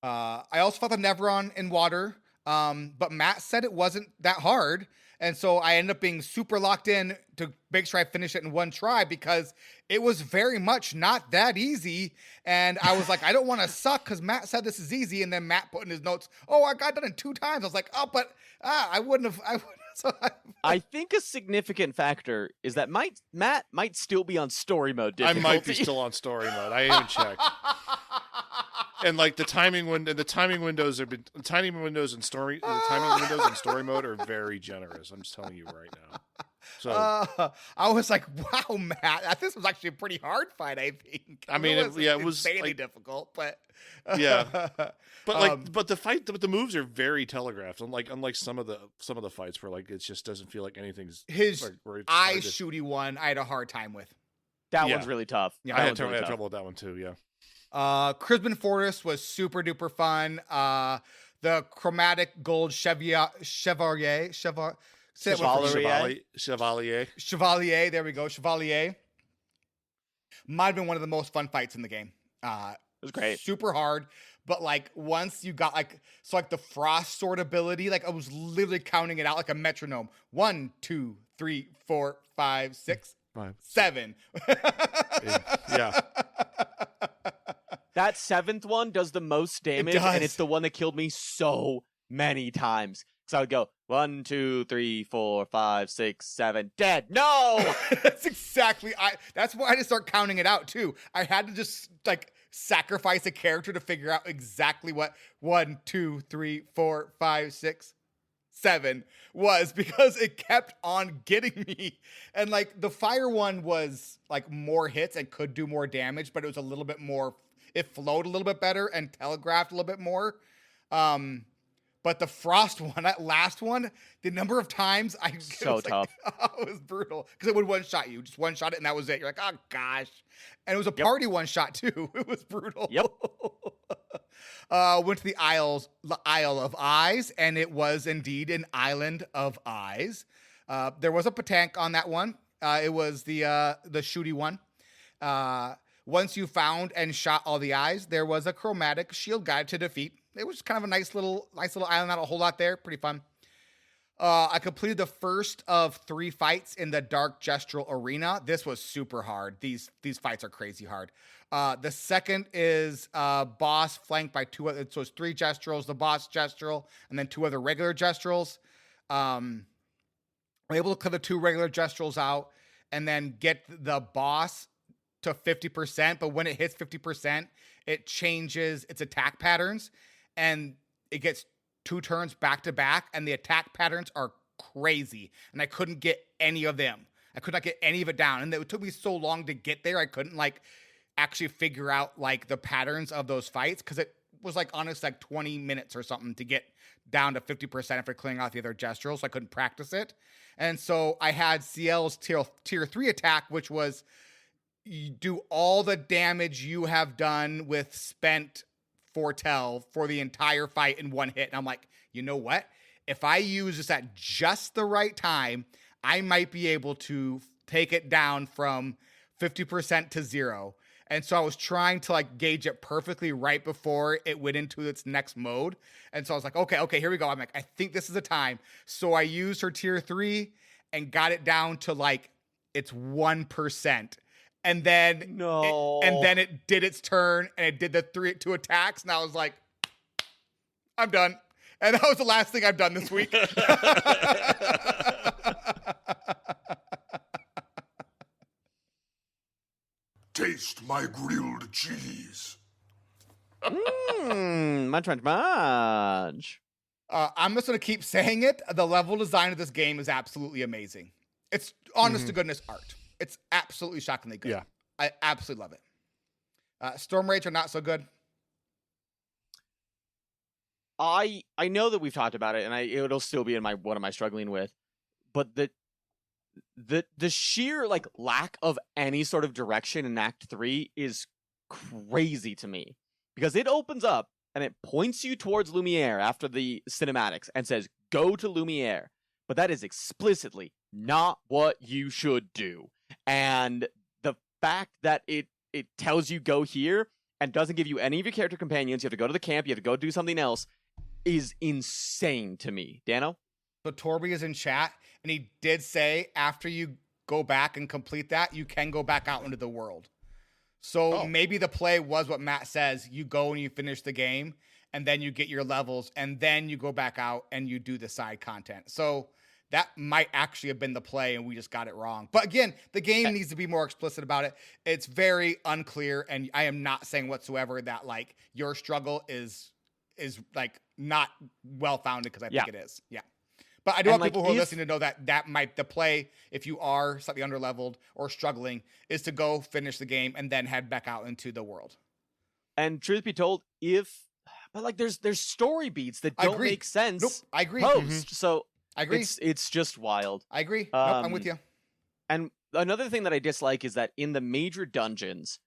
I also fought the Nevron in water, but Matt said it wasn't that hard. And so I ended up being super locked in to make sure I finish it in one try because it was very much not that easy. And I was like, I don't want to suck because Matt said this is easy. And then Matt put in his notes, oh, I got done it 2 times. I was like, oh, but I wouldn't have. I think a significant factor is that Matt might still be on story mode difficulty. I might be still on story mode. I even checked. And like the timing windows in story mode are very generous. I'm just telling you right now. So I was like, wow, Matt, this was actually a pretty hard fight. I think. I mean, it was insanely like, difficult, but yeah. But the moves are very telegraphed. Unlike some of the fights where like it just doesn't feel like anything's eye shooty one. I had a hard time with. That one's really tough. Yeah, I had trouble with that one too. Yeah. Crisbin Fortress was super duper fun. The chromatic gold Chevalier. There we go. Chevalier might have been one of the most fun fights in the game. It was great. Super hard, but like once you got like the frost sword ability, like I was literally counting it out like a metronome. 1, 2, 3, 4, 5, 6, 7. Yeah. That 7th one does the most damage, and it's the one that killed me so many times. So I would go 1, 2, 3, 4, 5, 6, 7, dead. No, that's exactly. That's why I had to start counting it out too. I had to just like sacrifice a character to figure out exactly what 1, 2, 3, 4, 5, 6, 7 was, because it kept on getting me. And like the fire one was like more hits and could do more damage, but it was a little bit more. It flowed a little bit better and telegraphed a little bit more. But the frost one, that last one, the number of times so tough. It was brutal because it would one shot you, just one shot it, and that was it. You're like, oh gosh, and it was a party one shot too. It was brutal. Yep. Went to the Isle of Eyes, and it was indeed an island of eyes. There was a Patank on that one. It was the shooty one. Once you found and shot all the eyes, there was a chromatic shield guide to defeat. It was kind of a nice little island, not a whole lot there. Pretty fun. I completed the first of 3 fights in the Dark Gestural Arena. This was super hard. These fights are crazy hard. The second is boss flanked by 2 other, so it's 3 Gestrals, the boss Gestral, and then 2 other regular Gestrals. I'm able to clear the 2 regular Gestrals out and then get the boss to 50%, but when it hits 50%, it changes its attack patterns, and it gets 2 turns back to back, and the attack patterns are crazy, and I couldn't get any of them. I could not get any of it down, and it took me so long to get there. I couldn't like actually figure out like the patterns of those fights, because it was like honestly like 20 minutes or something to get down to 50% after clearing out the other Gestrals, so I couldn't practice it. And so I had CL's tier 3 attack, which was you do all the damage you have done with spent Foretell for the entire fight in one hit. And I'm like, you know what? If I use this at just the right time, I might be able to take it down from 50% to 0. And so I was trying to like gauge it perfectly right before it went into its next mode. And so I was like, okay, here we go. I'm like, I think this is the time. So I used her tier 3 and got it down to like it's 1%. And then No. it did its turn and it did the 2 attacks. And I was like, I'm done. And that was the last thing I've done this week. Taste my grilled cheese. Munch. I'm just going to keep saying it. The level design of this game is absolutely amazing. It's honest to goodness art. It's absolutely shockingly good. Yeah. I absolutely love it. Storm Rage are not so good. I know that we've talked about it, and it'll still be in what am I struggling with, but the sheer like lack of any sort of direction in Act 3 is crazy to me, because it opens up and it points you towards Lumiere after the cinematics and says go to Lumiere, but that is explicitly not what you should do. And the fact that it tells you go here and doesn't give you any of your character companions, you have to go to the camp, you have to go do something else, is insane to me. Dano? So Torby is in chat, and he did say after you go back and complete that, you can go back out into the world. So maybe the play was what Matt says. You go and you finish the game, and then you get your levels, and then you go back out and you do the side content. So that might actually have been the play, and we just got it wrong. But again, the game needs to be more explicit about it. It's very unclear, and I am not saying whatsoever that like your struggle is like not well founded, because I think it is. Yeah. But I do want people who are listening to know that might the play, if you are slightly underleveled or struggling, is to go finish the game and then head back out into the world. And truth be told, but like there's story beats that don't make sense. Nope, I agree. Post. So I agree. It's just wild. I agree. I'm with you. And another thing that I dislike is that in the major dungeons,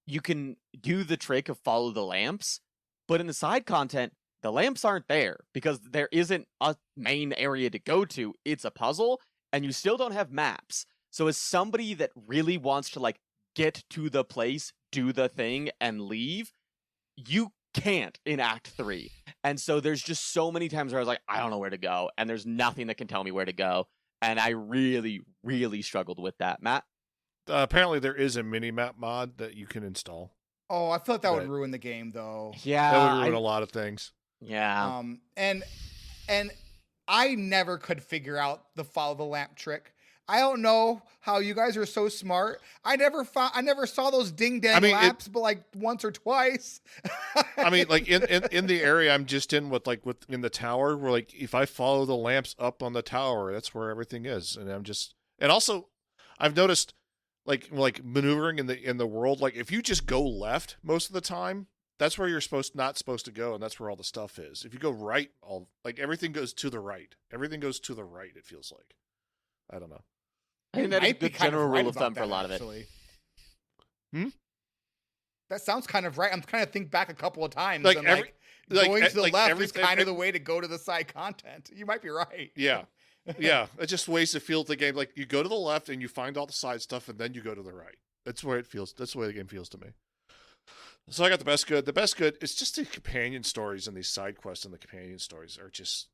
you can do the trick of follow the lamps, but in the side content, the lamps aren't there because there isn't a main area to go to. It's a puzzle, and you still don't have maps. So as somebody that really wants to like get to the place, do the thing, and leave, you can't in Act 3. And so there's just so many times where I was like, I don't know where to go, and there's nothing that can tell me where to go. And I really, really struggled with that. Matt? Apparently there is a mini-map mod that you can install. Oh, I feel like that would ruin the game, though. Yeah. That would ruin a lot of things. Yeah. And I never could figure out the follow the lamp trick. I don't know how you guys are so smart. I never saw those ding dang lamps, but like once or twice. I mean, like in the area I'm just in in the tower, where like if I follow the lamps up on the tower, that's where everything is. And also I've noticed like maneuvering in the world, like if you just go left most of the time, that's where you're not supposed to go, and that's where all the stuff is. If you go right, everything goes to the right. Everything goes to the right, it feels like. I don't know. I think that is the general rule of thumb for a lot of it. That sounds kind of right. I'm trying to think back a couple of times. Like, and going to the left is kind of the way to go to the side content. You might be right. Yeah. Yeah. It's just ways to feel the game. Like you go to the left and you find all the side stuff, and then you go to the right. That's where it feels. That's the way the game feels to me. So I got the best good. The best good is just the companion stories, and these side quests and the companion stories are just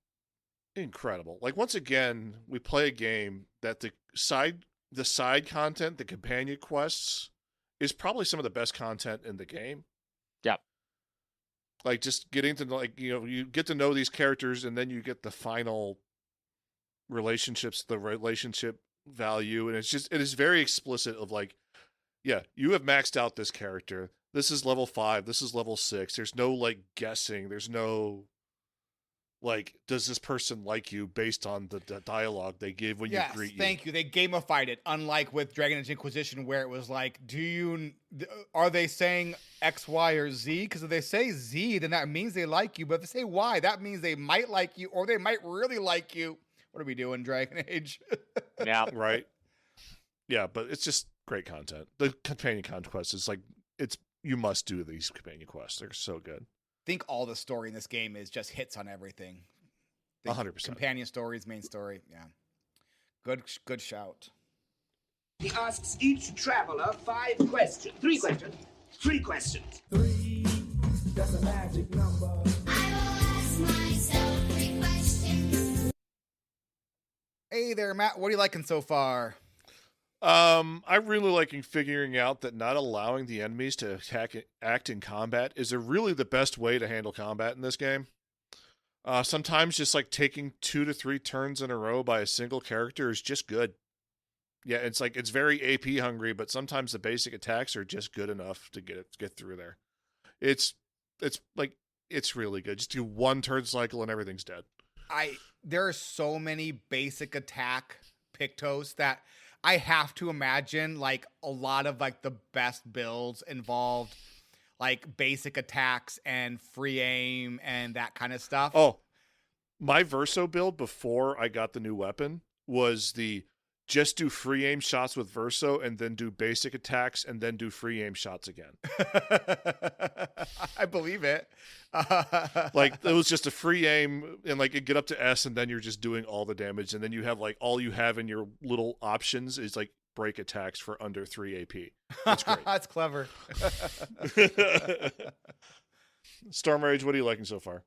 incredible. Like once again, we play a game that the side content, the companion quests, is probably some of the best content in the game. Yeah. Like just getting to you get to know these characters, and then you get the final relationships, the relationship value, and it is very explicit of like, yeah, you have maxed out this character. This is level 5. This is level 6. There's no like guessing. There's no like, does this person like you based on the dialogue they give when you greet you? Thank you. They gamified it, unlike with Dragon Age Inquisition, where it was like, are they saying X, Y, or Z? Because if they say Z, then that means they like you. But if they say Y, that means they might like you, or they might really like you. What are we doing, Dragon Age? Yeah. Right. Yeah, but it's just great content. The companion conquest is like, you must do these companion quests. They're so good. I think all the story in this game is just hits on everything. 100%. Companion stories, main story. Yeah. Good shout. He asks each traveler 5 questions. 3 questions. 3 questions. 3, that's a magic number. I will ask myself 3 questions. Hey there, Matt. What are you liking so far? I'm really liking figuring out that not allowing the enemies to act in combat is really the best way to handle combat in this game. Sometimes just like taking 2 to 3 turns in a row by a single character is just good. Yeah, it's like it's very AP hungry, but sometimes the basic attacks are just good enough to get through there. It's really good. Just do 1 turn cycle and everything's dead. There are so many basic attack Pictos that I have to imagine like a lot of like the best builds involved like basic attacks and free aim and that kind of stuff. Oh, my Verso build before I got the new weapon was just do free aim shots with Verso and then do basic attacks and then do free aim shots again. I believe it. Like it was just a free aim and like it get up to S and then you're just doing all the damage and then you have like all you have in your little options is like break attacks for under 3 AP. That's great. That's clever. Storm Rage, what are you liking so far?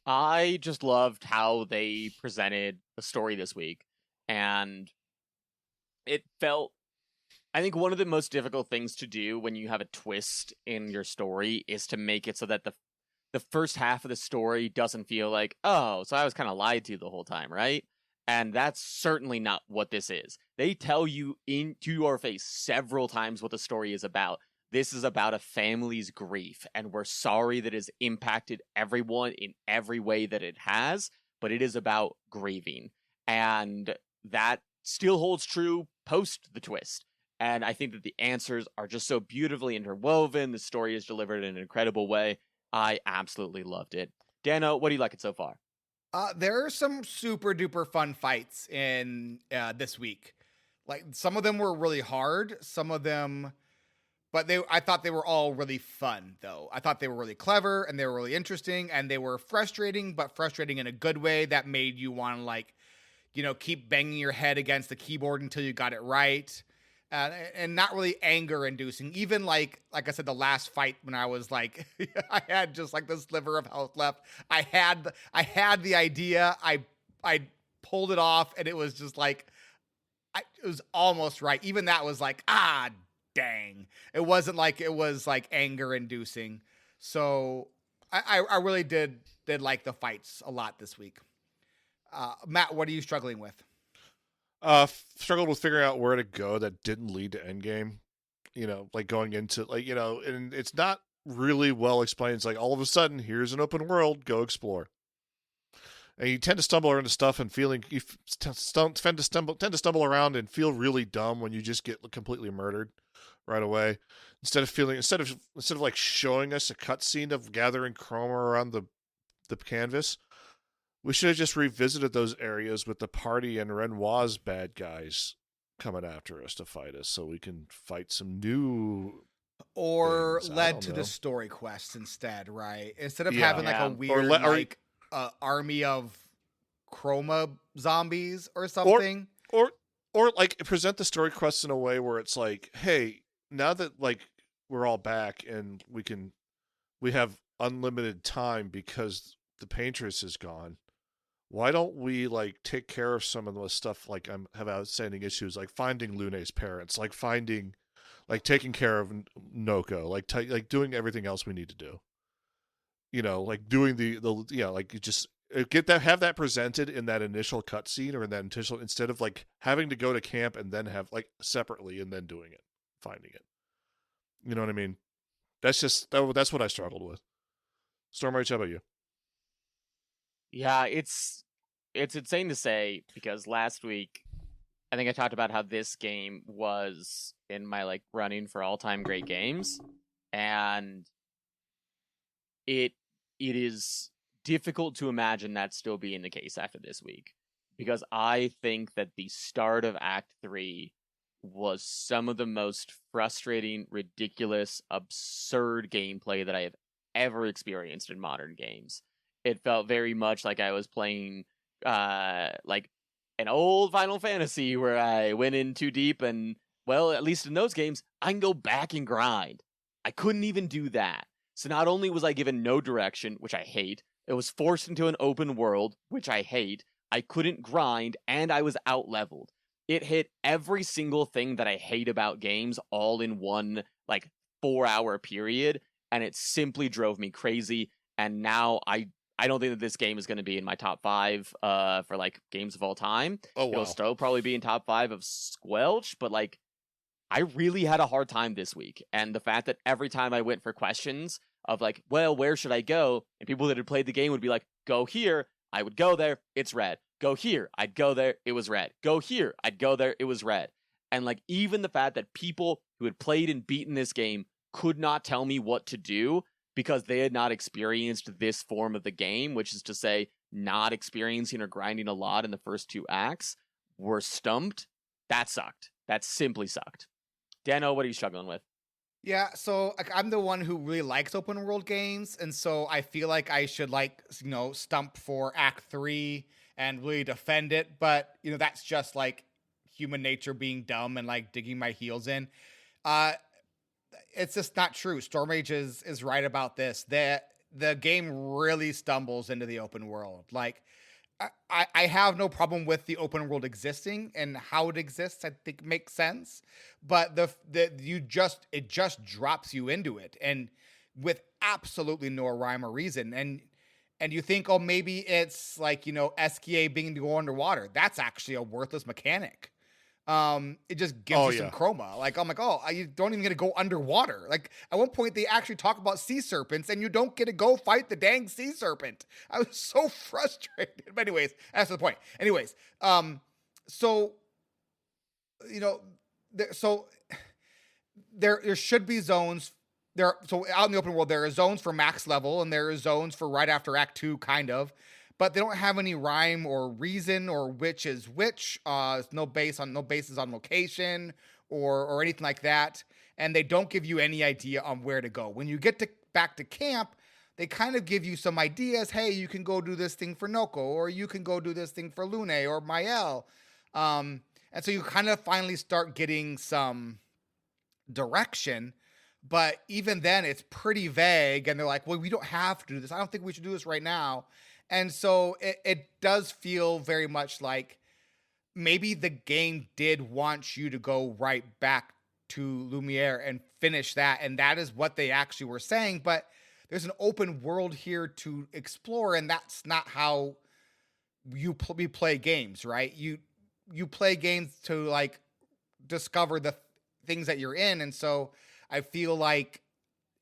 I just loved how they presented the story this week, and it felt, I think one of the most difficult things to do when you have a twist in your story is to make it so that the first half of the story doesn't feel like, oh, so I was kind of lied to the whole time, right? And that's certainly not what this is. They tell you into your face several times what the story is about. This is about a family's grief, and we're sorry that it has impacted everyone in every way that it has, but it is about grieving. And that still holds true post the twist. And I think that the answers are just so beautifully interwoven. The story is delivered in an incredible way. I absolutely loved it. Dano, what do you like it so far? There are some super duper fun fights in this week. Like some of them were really hard, some of them, but I thought they were all really fun though. I thought they were really clever and they were really interesting and they were frustrating, but frustrating in a good way that made you want to like, you know, keep banging your head against the keyboard until you got it right. And not really anger inducing. Even like I said, the last fight when I was like, I had just like this sliver of health left. I had the idea. I pulled it off, and it was just like, it was almost right. Even that was like, dang. It wasn't like it was like anger inducing. So I really did like the fights a lot this week. Matt, what are you struggling with? Struggled with figuring out where to go that didn't lead to endgame. You know, like going into like, you know, and it's not really well explained. It's like all of a sudden, here's an open world, go explore. And you tend to stumble into stuff and feeling you tend to stumble around and feel really dumb when you just get completely murdered right away. Instead of like showing us a cutscene of gathering chroma around the canvas, we should have just revisited those areas with the party and Renoir's bad guys coming after us to fight us, so we can fight some new. Or things. led to the story quests instead, right? Instead of Yeah. having like Yeah. a weird army of chroma zombies or something. Or like present the story quests in a way where it's like, hey, now that like we're all back and we have unlimited time because the paintress is gone. Why don't we like take care of some of the stuff like have outstanding issues, like finding Lune's parents, like taking care of Noko, like doing everything else we need to do. You know, like doing like you just have that presented in that initial cutscene or in that initial, instead of like having to go to camp and then have like separately and then doing it, finding it. You know what I mean? That's what I struggled with. Storm Rage, how about you? Yeah, it's insane to say because last week I think I talked about how this game was in my like running for all-time great games, and it is difficult to imagine that still being the case after this week, because I think that the start of Act 3 was some of the most frustrating, ridiculous, absurd gameplay that I have ever experienced in modern games. It felt very much like I was playing like an old Final Fantasy where I went in too deep, and well, at least in those games, I can go back and grind. I couldn't even do that. So not only was I given no direction, which I hate, it was forced into an open world, which I hate, I couldn't grind, and I was out-leveled. it hit every single thing that I hate about games all in one like 4-hour period, and it simply drove me crazy. And now I don't think that this game is going to be in my top 5 for like games of all time. Oh wow. It'll still probably be in top 5 of Squelch, but like I really had a hard time this week. And the fact that every time I went for questions of like, well, where should I go? And people that had played the game would be like, go here. I would go there. It's red. Go here. I'd go there. It was red. Go here. I'd go there. It was red. And like, even the fact that people who had played and beaten this game could not tell me what to do because they had not experienced this form of the game, which is to say, not experiencing or grinding a lot in the first 2 acts, were stumped. That sucked. That simply sucked. Dano, what are you struggling with? Yeah, so like, I'm the one who really likes open world games, and so I feel like I should like stump for Act 3 and really defend it. But that's just like human nature being dumb and like digging my heels in. It's just not true. Storm Rage is right about this. The game really stumbles into the open world. Like I have no problem with the open world existing and how it exists. I think makes sense, but it just drops you into it and with absolutely no rhyme or reason. And you think, oh, maybe it's like SKA being to go underwater. That's actually a worthless mechanic. It just gives you some chroma. Like I'm like, oh, you don't even get to go underwater. Like at one point they actually talk about sea serpents and you don't get to go fight the dang sea serpent. I was so frustrated. But anyways, that's the point. Anyways, so there should be zones there. So out in the open world, there are zones for max level and there are zones for right after Act 2, kind of. But they don't have any rhyme or reason or which is which. No basis on location or anything like that. And they don't give you any idea on where to go. When you get back to camp, they kind of give you some ideas. Hey, you can go do this thing for Noko, or you can go do this thing for Lune or Mael. And so you kind of finally start getting some direction. But even then, it's pretty vague. And they're like, well, we don't have to do this. I don't think we should do this right now. And so it does feel very much like maybe the game did want you to go right back to Lumiere and finish that. And that is what they actually were saying. But there's an open world here to explore. And that's not how we play games, right? You play games to like discover the things that you're in. And so I feel like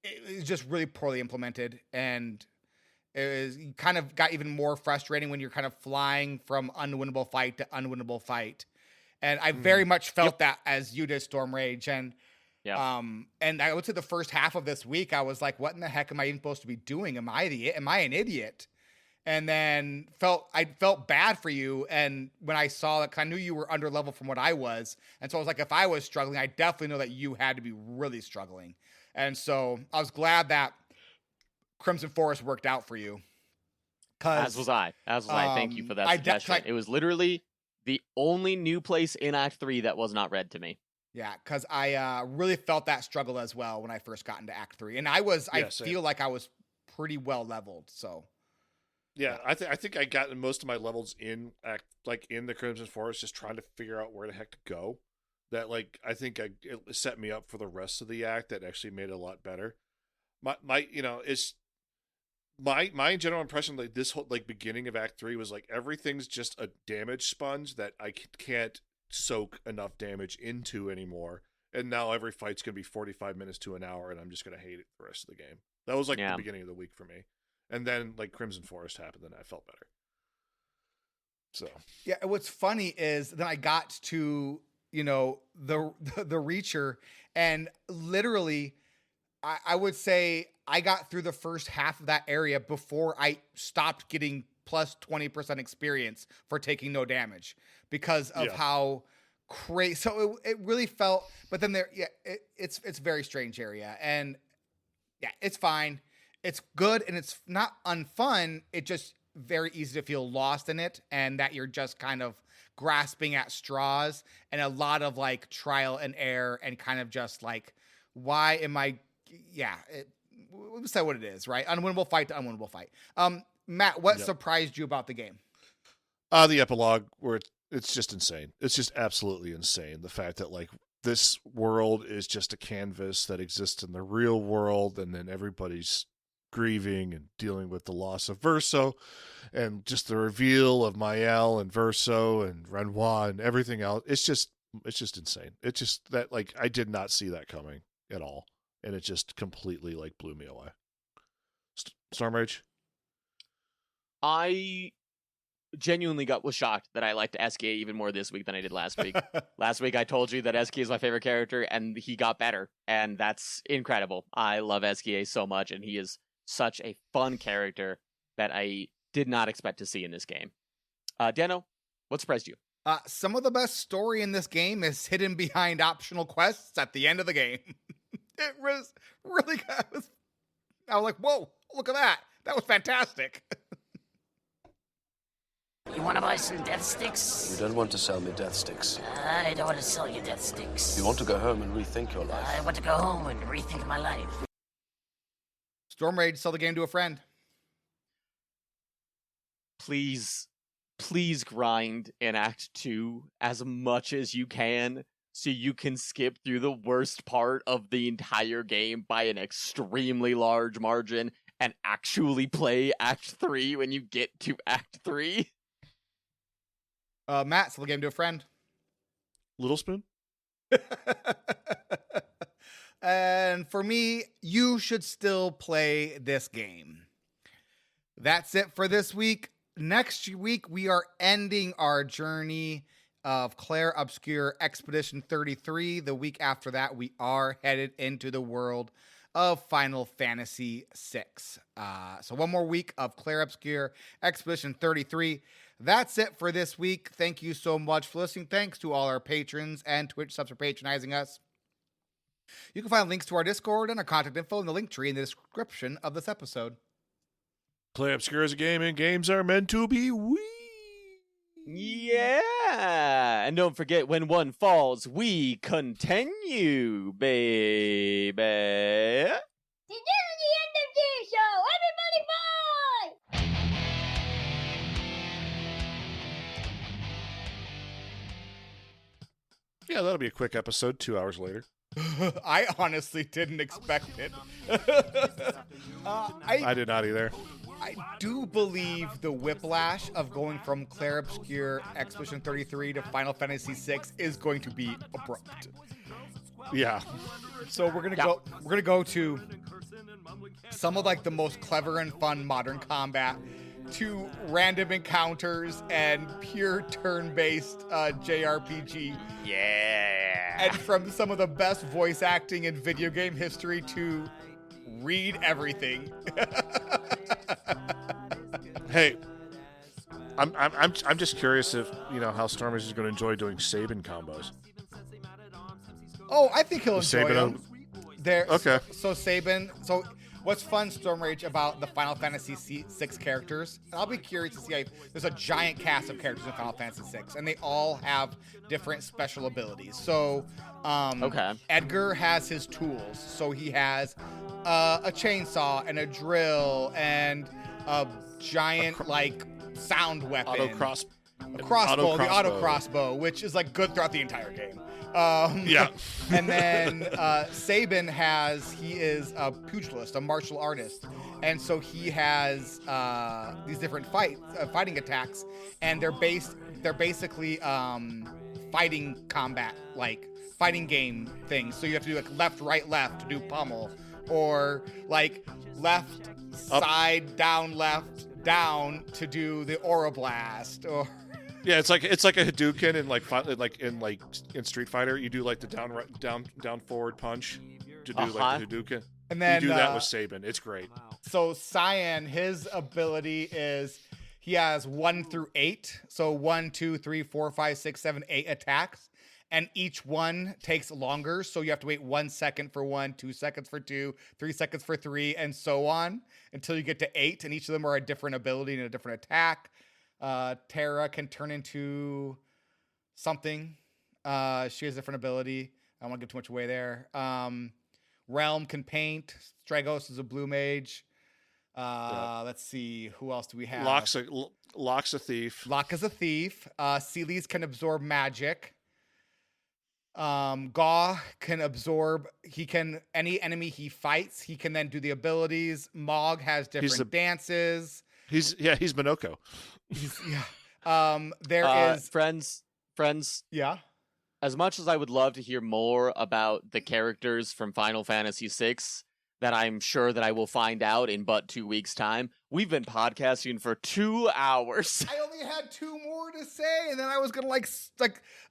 it's just really poorly implemented, and it kind of got even more frustrating when you're kind of flying from unwinnable fight to unwinnable fight. And I very much felt that as you did, Storm Rage. And and I would say the first half of this week, I was like, what in the heck am I even supposed to be doing? Am I an idiot? And then I felt bad for you. And when I saw that, 'cause I knew you were under level from what I was. And so I was like, if I was struggling, I definitely know that you had to be really struggling. And so I was glad that Crimson Forest worked out for you. As was I. Thank you for that suggestion. It was literally the only new place in Act 3 that was not red to me. Yeah, because I really felt that struggle as well when I first got into Act 3. And feel like I was pretty well leveled, so. Yeah, I think I got most of my levels in in the Crimson Forest, just trying to figure out where the heck to go. That I think it set me up for the rest of the act. That actually made it a lot better. It's my general impression this whole beginning of Act 3 was everything's just a damage sponge that I can't soak enough damage into anymore. And now every fight's gonna be 45 minutes to an hour, and I'm just gonna hate it the rest of the game. That was the beginning of the week for me. And then Crimson Forest happened, and I felt better. So yeah, what's funny is then I got to the Reacher, and literally, I would say I got through the first half of that area before I stopped getting plus 20% experience for taking no damage because of how crazy. So it really felt. But then it's a very strange area, and it's fine. It's good and it's not unfun. It's just very easy to feel lost in it, and that you're just kind of grasping at straws, and a lot of trial and error, and kind of just why am I? Yeah, we'll say what it is, right? Unwinnable fight to unwinnable fight. Matt, what surprised you about the game? The epilogue, where it's just insane. It's just absolutely insane. The fact that like this world is just a canvas that exists in the real world, and then everybody's grieving and dealing with the loss of Verso, and just the reveal of Mael and Verso and Renoir and everything else. It's just insane. It's just that like I did not see that coming at all, and it just completely like blew me away. Storm Rage. I genuinely was shocked that I liked SK even more this week than I did last week. Last week I told you that SK is my favorite character, and he got better, and that's incredible. I love SKA so much, and he is such a fun character that I did not expect to see in this game. Dano, what surprised you? Some of the best story in this game is hidden behind optional quests at the end of the game. It was really good. I was like, whoa, look at that. That was fantastic. You want to buy some death sticks? You don't want to sell me death sticks. I don't want to sell you death sticks. You want to go home and rethink your life. I want to go home and rethink my life. Storm Rage, sell the game to a friend. Please grind in Act 2 as much as you can so you can skip through the worst part of the entire game by an extremely large margin and actually play Act 3 when you get to Act 3. Matt, sell the game to a friend. Little Spoon. And for me, you should still play this game. That's it for this week. Next week, we are ending our journey of Clair Obscur Expedition 33. The week after that, we are headed into the world of Final Fantasy VI. So one more week of Clair Obscur Expedition 33. That's it for this week. Thank you so much for listening. Thanks to all our patrons and Twitch subs for patronizing us. You can find links to our Discord and our contact info in the link tree in the description of this episode. Clair Obscur is a game, and games are meant to be wee. Yeah! And don't forget, when one falls, we continue, baby. This is the end of this show. Everybody bye! Yeah, that'll be a quick episode, 2 hours later. I honestly didn't expect it. I did not either. I do believe the whiplash of going from Clair Obscur Expedition 33 to Final Fantasy VI is going to be abrupt. Yeah. So we're gonna go to some of like the most clever and fun modern combat, to random encounters and pure turn-based JRPG. Yeah. And from some of the best voice acting in video game history to read everything. Hey, I'm just curious if how Stormers is going to enjoy doing Sabin combos. Oh, I think he'll enjoy Sabin them. Okay. So Sabin. So what's fun, Storm Rage, about the Final Fantasy VI characters? I'll be curious to see. There's a giant cast of characters in Final Fantasy VI, and they all have different special abilities. So, Edgar has his tools. So he has a chainsaw and a drill and a giant sound weapon. A crossbow, the auto crossbow, which is good throughout the entire game. Yeah. And then Sabin he is a pugilist, a martial artist. And so he has these different fighting attacks, and they're basically fighting combat, fighting game things. So you have to do left, right, left to do pummel, or left, side, down, left, down to do the aura blast, or yeah, it's like a Hadouken in Street Fighter. You do the down forward punch to do the Hadouken. And then you do that with Sabin. It's great. So Cyan, his ability is he has 1 through 8. So 1, 2, 3, 4, 5, 6, 7, 8 attacks. And each one takes longer. So you have to wait 1 second for 1, 2 seconds for 2, 3 seconds for 3, and so on until you get to 8. And each of them are a different ability and a different attack. Terra can turn into something. She has a different ability. I don't want to give too much away there. Realm can paint. Stragos is a blue mage. Let's see. Who else do we have? Locke's a thief. Locke is a thief. Celes can absorb magic. Gaw can absorb. He can any enemy he fights. He can then do the abilities. Mog has different dances. He's Minoko. There is friends. Yeah. As much as I would love to hear more about the characters from Final Fantasy VI, that I'm sure that I will find out in but 2 weeks' time, we've been podcasting for 2 hours. I only had 2 more to say, and then I was gonna like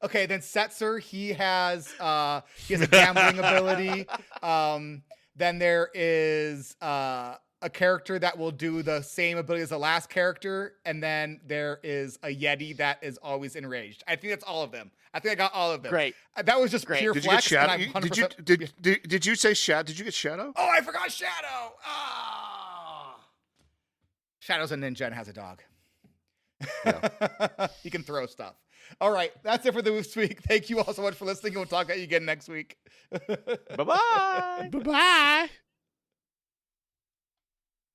okay. Then Setzer, he has a gambling ability. Then there is a character that will do the same ability as the last character, and then there is a Yeti that is always enraged. I think that's all of them. I think I got all of them. Great. That was just pure Did flex. you get and Shadow? I'm 100%. Did you say Shadow? Did you get Shadow? Oh, I forgot Shadow. Ah. Shadow's a ninja and has a dog. Yeah. He can throw stuff. All right, that's it for this week. Thank you all so much for listening, and we'll talk at you again next week. Bye-bye. Bye-bye.